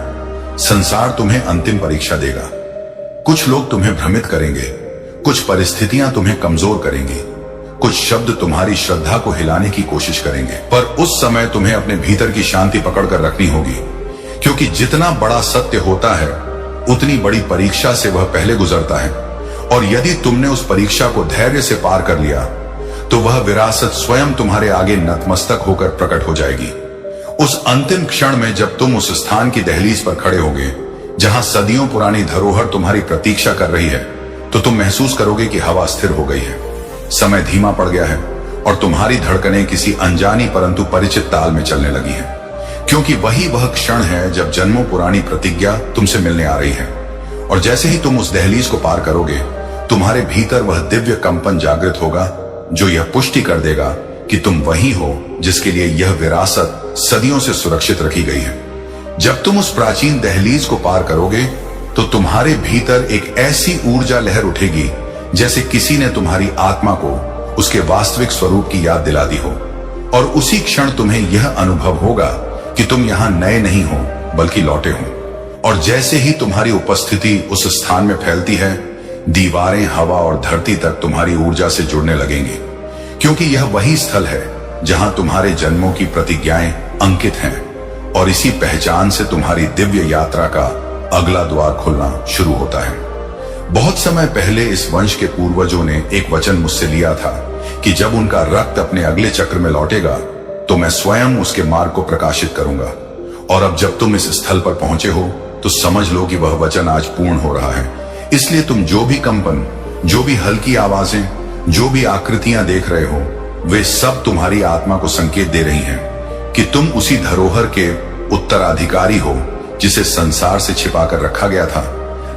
संसार तुम्हें अंतिम परीक्षा देगा। कुछ लोग तुम्हें भ्रमित करेंगे, कुछ परिस्थितियां तुम्हें कमजोर करेंगी, कुछ शब्द तुम्हारी श्रद्धा को हिलाने की कोशिश करेंगे। पर उस समय तुम्हें अपने भीतर की शांति पकड़कर रखनी होगी, क्योंकि जितना बड़ा सत्य होता है उतनी बड़ी परीक्षा से वह पहले गुजरता है। और यदि तुमने उस परीक्षा को धैर्य से पार कर लिया तो वह विरासत स्वयं तुम्हारे आगे नतमस्तक होकर प्रकट हो जाएगी। उस अंतिम क्षण में जब तुम उस स्थान की दहलीज पर खड़े होगे जहां सदियों पुरानी धरोहर तुम्हारी प्रतीक्षा कर रही है, तो तुम महसूस करोगे कि हवा स्थिर हो गई है, समय धीमा पड़ गया है और तुम्हारी धड़कनें किसी अनजानी परंतु परिचित ताल में चलने लगी हैं, क्योंकि वही वह क्षण है जब जन्मों पुरानी प्रतिज्ञा तुमसे मिलने आ रही है। और जैसे ही तुम उस दहलीज को पार करोगे, तुम्हारे भीतर वह दिव्य कंपन जागृत होगा जो यह पुष्टि कर देगा कि तुम वही हो जिसके लिए यह विरासत सदियों से सुरक्षित रखी गई है। जब तुम उस प्राचीन दहलीज को पार करोगे तो तुम्हारे भीतर एक ऐसी ऊर्जा लहर उठेगी जैसे किसी ने तुम्हारी आत्मा को उसके वास्तविक स्वरूप की याद दिला दी हो। और उसी क्षण तुम्हें यह अनुभव होगा कि तुम यहां नए नहीं हो बल्कि लौटे हो। और जैसे ही तुम्हारी उपस्थिति उस स्थान में फैलती है, दीवारें, हवा और धरती तक तुम्हारी ऊर्जा से जुड़ने लगेंगी, क्योंकि यह वही स्थल है जहां तुम्हारे जन्मों की प्रतिज्ञाएं अंकित हैं। और इसी पहचान से तुम्हारी दिव्य यात्रा का अगला द्वार खुलना शुरू होता है। बहुत समय पहले इस वंश के पूर्वजों ने एक वचन मुझसे लिया था कि जब उनका रक्त अपने अगले चक्र में लौटेगा तो मैं स्वयं उसके मार्ग को प्रकाशित करूंगा। और अब जब तुम इस स्थल पर पहुंचे हो तो समझ लो कि वह वचन आज पूर्ण हो रहा है। इसलिए तुम जो भी कंपन, जो भी हल्की आवाजें, जो भी आकृतियां देख रहे हो, वे सब तुम्हारी आत्मा को संकेत दे रही हैं कि तुम उसी धरोहर के उत्तराधिकारी हो जिसे संसार से छिपा कर रखा गया था,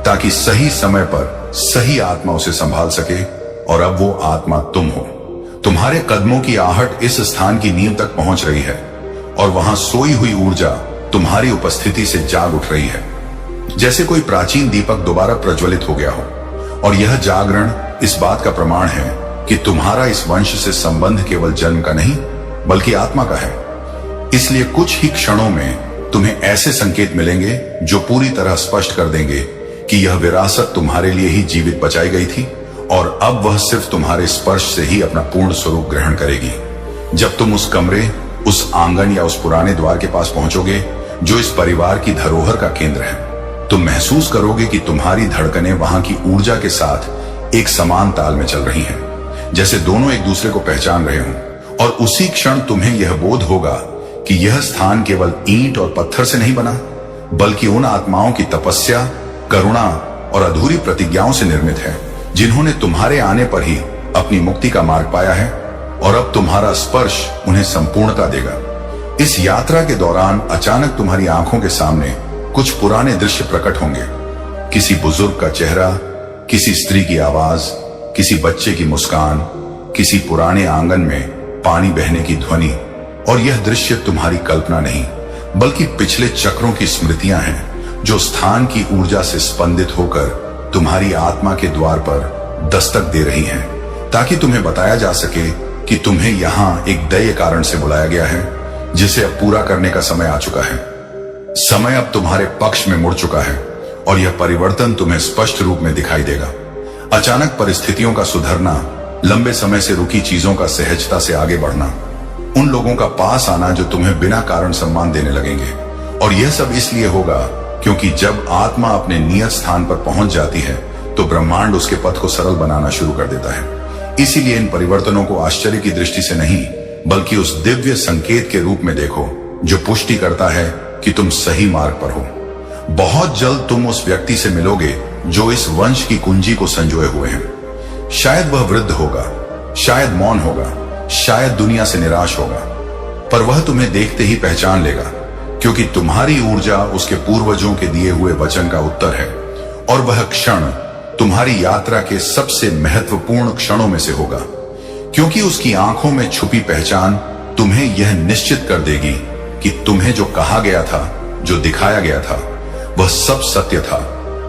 ताकि सही समय पर सही आत्मा उसे संभाल सके। और अब वो आत्मा तुम हो। तुम्हारे कदमों की आहट इस स्थान की नींव तक पहुंच रही है और वहां सोई हुई ऊर्जा तुम्हारी उपस्थिति से जाग उठ रही है, जैसे कोई प्राचीन दीपक दोबारा प्रज्वलित हो गया हो। और यह जागरण इस बात का प्रमाण है कि तुम्हारा इस वंश से संबंध केवल जन्म का नहीं बल्कि आत्मा का है। इसलिए कुछ ही क्षणों में तुम्हें ऐसे संकेत मिलेंगे जो पूरी तरह स्पष्ट कर देंगे कि यह विरासत तुम्हारे लिए ही जीवित बचाई गई थी और अब वह सिर्फ तुम्हारे स्पर्श से ही अपना पूर्ण स्वरूप ग्रहण करेगी। जब तुम उस कमरे, उस आंगन या उस पुराने द्वार के पास पहुंचोगे जो इस परिवार की धरोहर का केंद्र है, तुम महसूस करोगे कि तुम्हारी धड़कनें वहां की ऊर्जा के साथ एक समान ताल में चल रही हैं, जैसे दोनों एक दूसरे को पहचान रहे हों। और उसी क्षण तुम्हें यह बोध होगा कि यह स्थान केवल ईंट और पत्थर से नहीं बना, बल्कि उन आत्माओं की तपस्या, करुणा और अधूरी प्रतिज्ञाओं से निर्मित है, जिन्होंने तुम्हारे आने पर ही अपनी मुक्ति का मार्ग पाया है। और अब तुम्हारा स्पर्श उन्हें संपूर्णता देगा। इस यात्रा के दौरान अचानक तुम्हारी आंखों के सामने कुछ पुराने दृश्य प्रकट होंगे। किसी बुजुर्ग का चेहरा, किसी स्त्री की आवाज, किसी बच्चे की मुस्कान, किसी पुराने आंगन में पानी बहने की ध्वनि। और यह दृश्य तुम्हारी कल्पना नहीं, बल्कि पिछले चक्रों की स्मृतियां हैं, जो स्थान की ऊर्जा से स्पंदित होकर तुम्हारी आत्मा के द्वार पर दस्तक दे रही हैं, ताकि तुम्हें बताया जा सके कि तुम्हें यहां एक दया कारण से बुलाया गया है, जिसे अब पूरा करने का समय आ चुका है। समय अब तुम्हारे पक्ष में मुड़ चुका है और यह परिवर्तन तुम्हें स्पष्ट रूप में दिखाई देगा। अचानक परिस्थितियों का सुधरना, लंबे समय से रुकी चीजों का सहजता से आगे बढ़ना, उन लोगों का पास आना जो तुम्हें बिना कारण सम्मान देने लगेंगे। और यह सब इसलिए होगा क्योंकि जब आत्मा अपने नियत स्थान पर पहुंच जाती है तो ब्रह्मांड उसके पथ को सरल बनाना शुरू कर देता है। इसीलिए इन परिवर्तनों को आश्चर्य की दृष्टि से नहीं, बल्कि उस दिव्य संकेत के रूप में देखो जो पुष्टि करता है कि तुम सही मार्ग पर हो। बहुत जल्द तुम उस व्यक्ति से मिलोगे जो इस वंश की कुंजी को संजोए हुए हैं। शायद वह वृद्ध होगा, शायद मौन होगा, शायद दुनिया से निराश होगा, पर वह तुम्हें देखते ही पहचान लेगा, क्योंकि तुम्हारी ऊर्जा उसके पूर्वजों के दिए हुए वचन का उत्तर है। और वह क्षण तुम्हारी यात्रा के सबसे महत्वपूर्ण क्षणों में से होगा, क्योंकि उसकी आंखों में छुपी पहचान तुम्हें यह निश्चित कर देगी कि तुम्हें जो कहा गया था, जो दिखाया गया था, वह सब सत्य था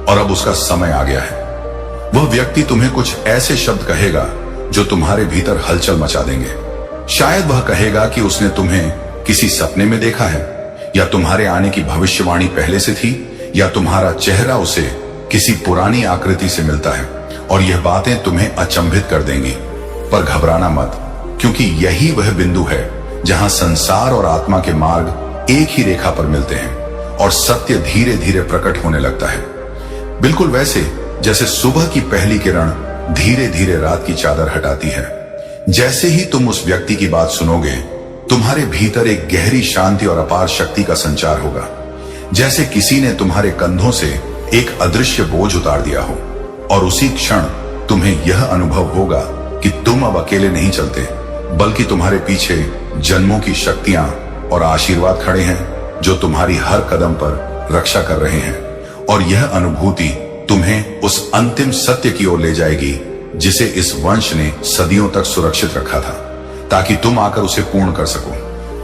और अब उसका समय आ गया है। वह व्यक्ति तुम्हें कुछ ऐसे शब्द कहेगा जो तुम्हारे भीतर हलचल मचा देंगे। शायद वह कहेगा कि उसने तुम्हें किसी सपने में देखा है, या तुम्हारे आने की भविष्यवाणी पहले से थी, या तुम्हारा चेहरा उसे किसी पुरानी आकृति से मिलता है। और यह बातें तुम्हें अचंभित कर देंगी, पर घबराना मत, क्योंकि यही वह बिंदु है जहां संसार और आत्मा के मार्ग एक ही रेखा पर मिलते हैं और सत्य धीरे धीरे प्रकट होने लगता है। बिल्कुल वैसे जैसे सुबह की पहली किरण धीरे धीरे रात की चादर हटाती है। जैसे ही तुम उस व्यक्ति की बात सुनोगे, तुम्हारे भीतर एक गहरी शांति और अपार शक्ति का संचार होगा, जैसे किसी ने तुम्हारे कंधों से एक अदृश्य बोझ उतार दिया हो। और उसी क्षण तुम्हें यह अनुभव होगा कि तुम अब अकेले नहीं चलते, बल्कि तुम्हारे पीछे जन्मों की शक्तियां और आशीर्वाद खड़े हैं जो तुम्हारी हर कदम पर रक्षा कर रहे हैं। और यह अनुभूति तुम्हें उस अंतिम सत्य की ओर ले जाएगी जिसे इस वंश ने सदियों तक सुरक्षित रखा था, ताकि तुम आकर उसे पूर्ण कर सको।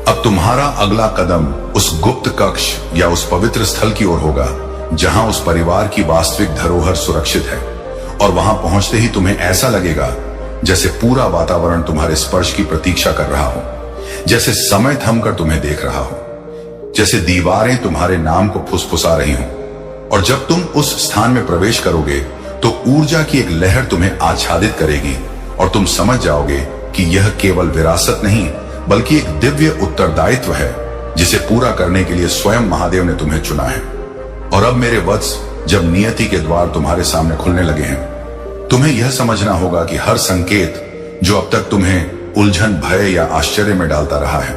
अब तुम्हारा अगला कदम उस गुप्त कक्ष या उस पवित्र स्थल की ओर होगा जहां उस परिवार की वास्तविक धरोहर सुरक्षित है। और वहां पहुंचते ही तुम्हें ऐसा लगेगा जैसे पूरा वातावरण तुम्हारे स्पर्श की प्रतीक्षा कर रहा हो, जैसे समय थमकर तुम्हें देख रहा हो, जैसे दीवारें तुम्हारे नाम को फुसफुसा रही हों। और जब तुम उस स्थान में प्रवेश करोगे तो ऊर्जा की एक लहर तुम्हें आच्छादित करेगी और तुम समझ जाओगे कि यह केवल विरासत नहीं, बल्कि एक दिव्य उत्तरदायित्व है जिसे पूरा करने के लिए स्वयं महादेव ने तुम्हें चुना है। और अब मेरे वत्स, जब नियति के द्वार तुम्हारे सामने खुलने लगे हैं, तुम्हें यह समझना होगा कि हर संकेत जो अब तक तुम्हें उलझन, भय या आश्चर्य में डालता रहा है,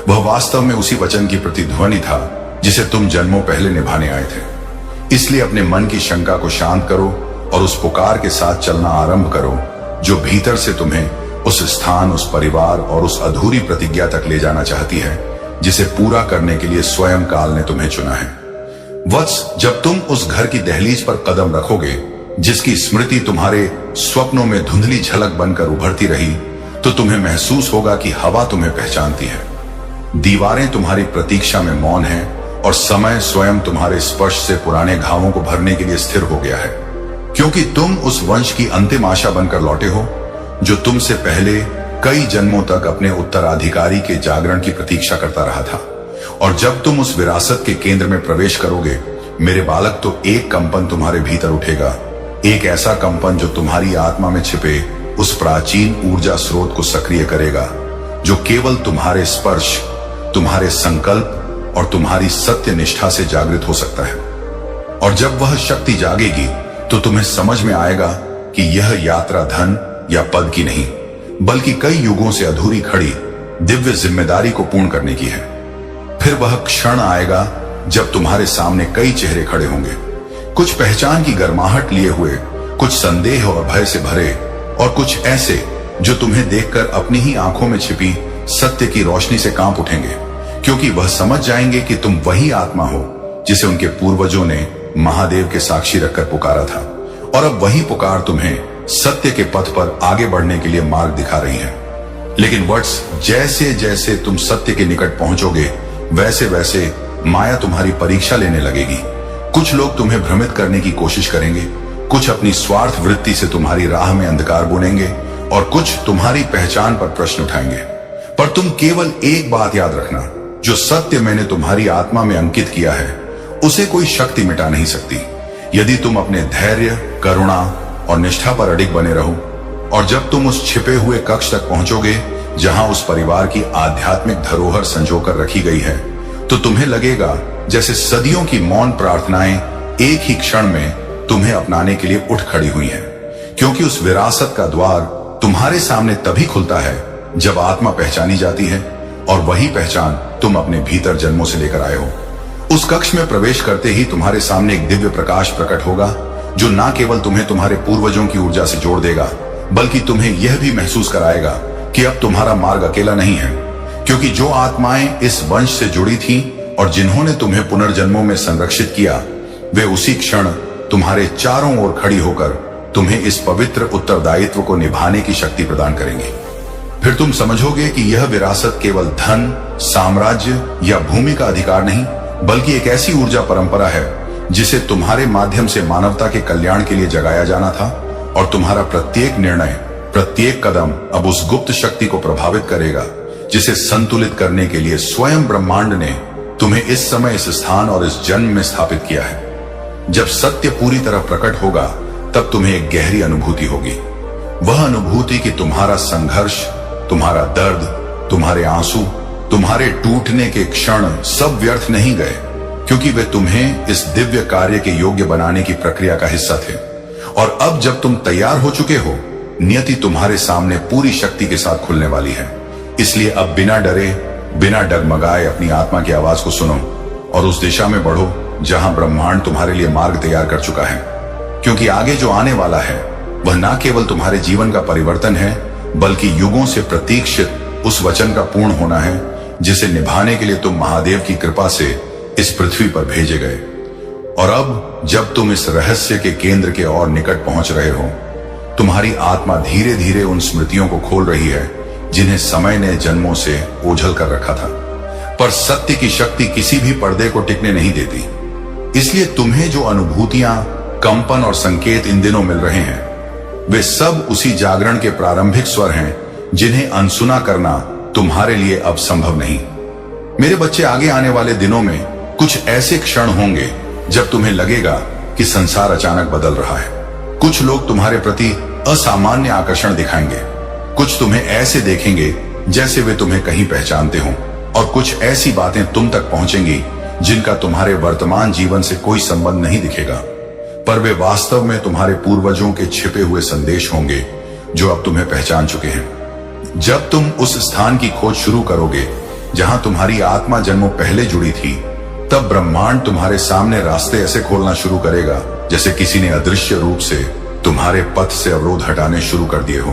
वह वास्तव में उसी वचन की प्रतिध्वनि था जिसे तुम जन्मों पहले निभाने आए थे। इसलिए अपने मन की शंका को शांत करो और उस पुकार के साथ चलना आरंभ करो जो भीतर से तुम्हें उस स्थान, उस परिवार और उस अधूरी प्रतिज्ञा तक ले जाना चाहती है जिसे पूरा करने के लिए स्वयं काल ने तुम्हें चुना है। वत्स, जब तुम उस घर की दहलीज पर कदम रखोगे जिसकी स्मृति तुम्हारे स्वप्नों में धुंधली झलक बनकर उभरती रही, तो तुम्हें महसूस होगा कि हवा तुम्हें पहचानती है, दीवारें तुम्हारी प्रतीक्षा में मौन हैं और समय स्वयं तुम्हारे स्पर्श से पुराने घावों को भरने के लिए स्थिर हो गया है। क्योंकि तुम उस वंश की अंतिम आशा बनकर लौटे हो जो तुमसे पहले कई जन्मों तक अपने उत्तराधिकारी के जागरण की प्रतीक्षा करता रहा था। और जब तुम उस विरासत के केंद्र में प्रवेश करोगे मेरे बालक, तो एक कंपन तुम्हारे भीतर उठेगा, एक ऐसा कंपन जो तुम्हारी आत्मा में छिपे उस प्राचीन ऊर्जा स्रोत को सक्रिय करेगा जो केवल तुम्हारे स्पर्श, तुम्हारे संकल्प और तुम्हारी सत्य निष्ठा से जागृत हो सकता है। और जब वह शक्ति जागेगी तो तुम्हें समझ में आएगा कि यह यात्रा धन या पद की नहीं, बल्कि कई युगों से अधूरी खड़ी दिव्य जिम्मेदारी को पूर्ण करने की है। फिर वह क्षण आएगा जब तुम्हारे सामने कई चेहरे खड़े होंगे, कुछ पहचान की गर्माहट लिए हुए, कुछ संदेह और भय से भरे, और कुछ ऐसे जो तुम्हें देखकर अपनी ही आंखों में छिपी सत्य की रोशनी से कांप उठेंगे, क्योंकि वह समझ जाएंगे कि तुम वही आत्मा हो जिसे उनके पूर्वजों ने महादेव के साक्षी रखकर पुकारा था, और अब वही पुकार तुम्हें सत्य के पथ पर आगे बढ़ने के लिए मार्ग दिखा रही है। लेकिन वत्स, जैसे जैसे तुम सत्य के निकट पहुंचोगे वैसे वैसे माया तुम्हारी परीक्षा लेने लगेगी। कुछ लोग तुम्हें भ्रमित करने की कोशिश करेंगे, कुछ अपनी स्वार्थ वृत्ति से तुम्हारी राह में अंधकार बुनेंगे, और कुछ तुम्हारी पहचान पर प्रश्न उठाएंगे। पर तुम केवल एक बात याद रखना, जो सत्य मैंने तुम्हारी आत्मा में अंकित किया है उसे कोई शक्ति मिटा नहीं सकती, यदि तुम अपने धैर्य, करुणा और निष्ठा पर अडिग बने रहो। और जब तुम उस छिपे हुए कक्ष तक पहुंचोगे जहां उस परिवार की आध्यात्मिक धरोहर संजोकर रखी गई है, तो तुम्हें लगेगा जैसे सदियों की मौन प्रार्थनाएं एक ही क्षण में तुम्हें अपनाने के लिए उठ खड़ी हुई हैं, क्योंकि उस विरासत का द्वार तुम्हारे सामने तभी खुलता है जब आत्मा पहचानी जाती है, और वही पहचान तुम अपने भीतर जन्मों से लेकर आए हो। उस कक्ष में प्रवेश करते ही तुम्हारे सामने एक दिव्य प्रकाश प्रकट होगा, जो न केवल तुम्हें तुम्हारे पूर्वजों की ऊर्जा से जोड़ देगा, बल्कि तुम्हें यह भी महसूस कराएगा कि अब तुम्हारा मार्ग अकेला नहीं है, क्योंकि जो आत्माएं इस वंश से जुड़ी थीं और जिन्होंने तुम्हें पुनर्जन्मों में संरक्षित किया, वे उसी क्षण तुम्हारे चारों ओर खड़ी होकर तुम्हें इस पवित्र उत्तरदायित्व को निभाने की शक्ति प्रदान करेंगी। फिर तुम समझोगे कि यह विरासत केवल धन, साम्राज्य या भूमि का अधिकार नहीं, बल्कि एक ऐसी ऊर्जा परंपरा है जिसे तुम्हारे माध्यम से मानवता के कल्याण के लिए जगाया जाना था, और तुम्हारा प्रत्येक निर्णय, प्रत्येक कदम अब उस गुप्त शक्ति को प्रभावित करेगा जिसे संतुलित करने के लिए स्वयं ब्रह्मांड ने तुम्हें इस समय, इस स्थान और इस जन्म में स्थापित किया है। जब सत्य पूरी तरह प्रकट होगा तब तुम्हें एक गहरी अनुभूति होगी, वह अनुभूति कि तुम्हारा संघर्ष, तुम्हारा दर्द, तुम्हारे आंसू, तुम्हारे टूटने के क्षण सब व्यर्थ नहीं गए, क्योंकि वे तुम्हें इस दिव्य कार्य के योग्य बनाने की प्रक्रिया का हिस्सा थे। और अब जब तुम तैयार हो चुके हो, नियति तुम्हारे सामने पूरी शक्ति के साथ खुलने वाली है। इसलिए अब बिना डरे, बिना डगमगाए अपनी आत्मा की आवाज को सुनो और उस दिशा में बढ़ो जहां ब्रह्मांड तुम्हारे लिए मार्ग तैयार कर चुका है, क्योंकि आगे जो आने वाला है वह न केवल तुम्हारे जीवन का परिवर्तन है, बल्कि युगों से प्रतीक्षित उस वचन का पूर्ण होना है जिसे निभाने के लिए तुम महादेव की कृपा से इस पृथ्वी पर भेजे गए। और अब जब तुम इस रहस्य के केंद्र के और निकट पहुंच रहे हो, तुम्हारी आत्मा धीरे धीरे उन स्मृतियों को खोल रही है जिन्हें समय ने जन्मों से ओझल कर रखा था। पर सत्य की शक्ति किसी भी पर्दे को टिकने नहीं देती, इसलिए तुम्हें जो अनुभूतियां, कंपन और संकेत इन दिनों मिल रहे हैं, वे सब उसी जागरण के प्रारंभिक स्वर हैं जिन्हें अनसुना करना तुम्हारे लिए अब संभव नहीं। मेरे बच्चे, आगे आने वाले दिनों में कुछ ऐसे क्षण होंगे जब तुम्हें लगेगा कि संसार अचानक बदल रहा है। कुछ लोग तुम्हारे प्रति असामान्य आकर्षण दिखाएंगे, कुछ तुम्हें ऐसे देखेंगे जैसे वे तुम्हें कहीं पहचानते हो, और कुछ ऐसी बातें तुम तक पहुंचेंगी जिनका तुम्हारे वर्तमान जीवन से कोई संबंध नहीं दिखेगा, पर वे वास्तव में तुम्हारे पूर्वजों के छिपे हुए संदेश होंगे जो अब तुम्हें पहचान चुके हैं। जब तुम उस स्थान की खोज शुरू करोगे जहां तुम्हारी आत्मा जन्मों पहले जुड़ी थी, तब ब्रह्मांड तुम्हारे सामने रास्ते ऐसे खोलना शुरू करेगा जैसे किसी ने अदृश्य रूप से तुम्हारे पथ से अवरोध हटाने शुरू कर दिए हो,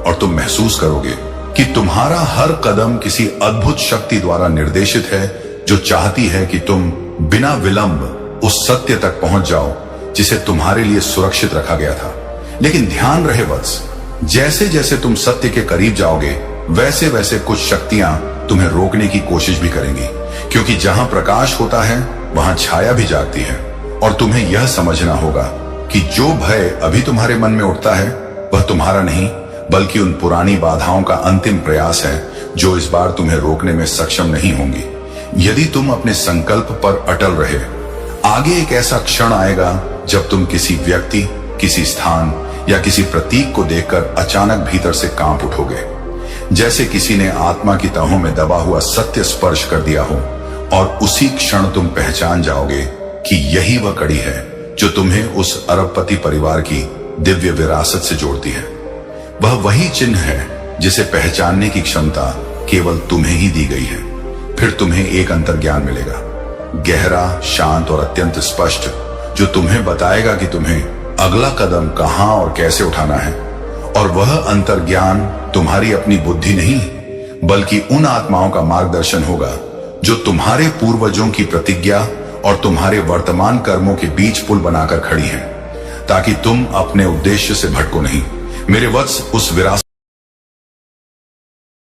और तुम महसूस करोगे कि तुम्हारा हर कदम किसी अद्भुत शक्ति द्वारा निर्देशित है जो चाहती है कि तुम बिना विलंब उस सत्य तक पहुंच जाओ जिसे तुम्हारे लिए सुरक्षित रखा गया था। लेकिन ध्यान रहे वत्स, जैसे जैसे तुम सत्य के करीब जाओगे वैसे वैसे कुछ शक्तियां तुम्हें रोकने की कोशिश भी करेंगी, क्योंकि जहां प्रकाश होता है वहां छाया भी जागती है। और तुम्हें यह समझना होगा कि जो भय अभी तुम्हारे मन में उठता है वह तुम्हारा नहीं, बल्कि उन पुरानी बाधाओं का अंतिम प्रयास है जो इस बार तुम्हें रोकने में सक्षम नहीं होंगी। यदि तुम अपने संकल्प पर अटल रहे, आगे एक ऐसा क्षण आएगा जब तुम किसी व्यक्ति, किसी स्थान या किसी प्रतीक को देखकर अचानक भीतर से कांप उठोगे, जैसे किसी ने आत्मा की तहों में दबा हुआ सत्य स्पर्श कर दिया हो, और उसी क्षण तुम पहचान जाओगे कि यही वह कड़ी है जो तुम्हें उस अरबपति परिवार की दिव्य विरासत से जोड़ती है। वह वही चिन्ह है जिसे पहचानने की क्षमता केवल तुम्हें ही दी गई है। फिर तुम्हें एक अंतर्ज्ञान मिलेगा, गहरा, शांत और अत्यंत स्पष्ट, जो तुम्हें बताएगा कि तुम्हें अगला कदम कहां और कैसे उठाना है। और वह अंतर्ज्ञान तुम्हारी अपनी बुद्धि नहीं, बल्कि उन आत्माओं का मार्गदर्शन होगा जो तुम्हारे पूर्वजों की प्रतिज्ञा और तुम्हारे वर्तमान कर्मों के बीच पुल बनाकर खड़ी हैं, ताकि तुम अपने उद्देश्य से भटको नहीं। मेरे वत्स, उस विरासत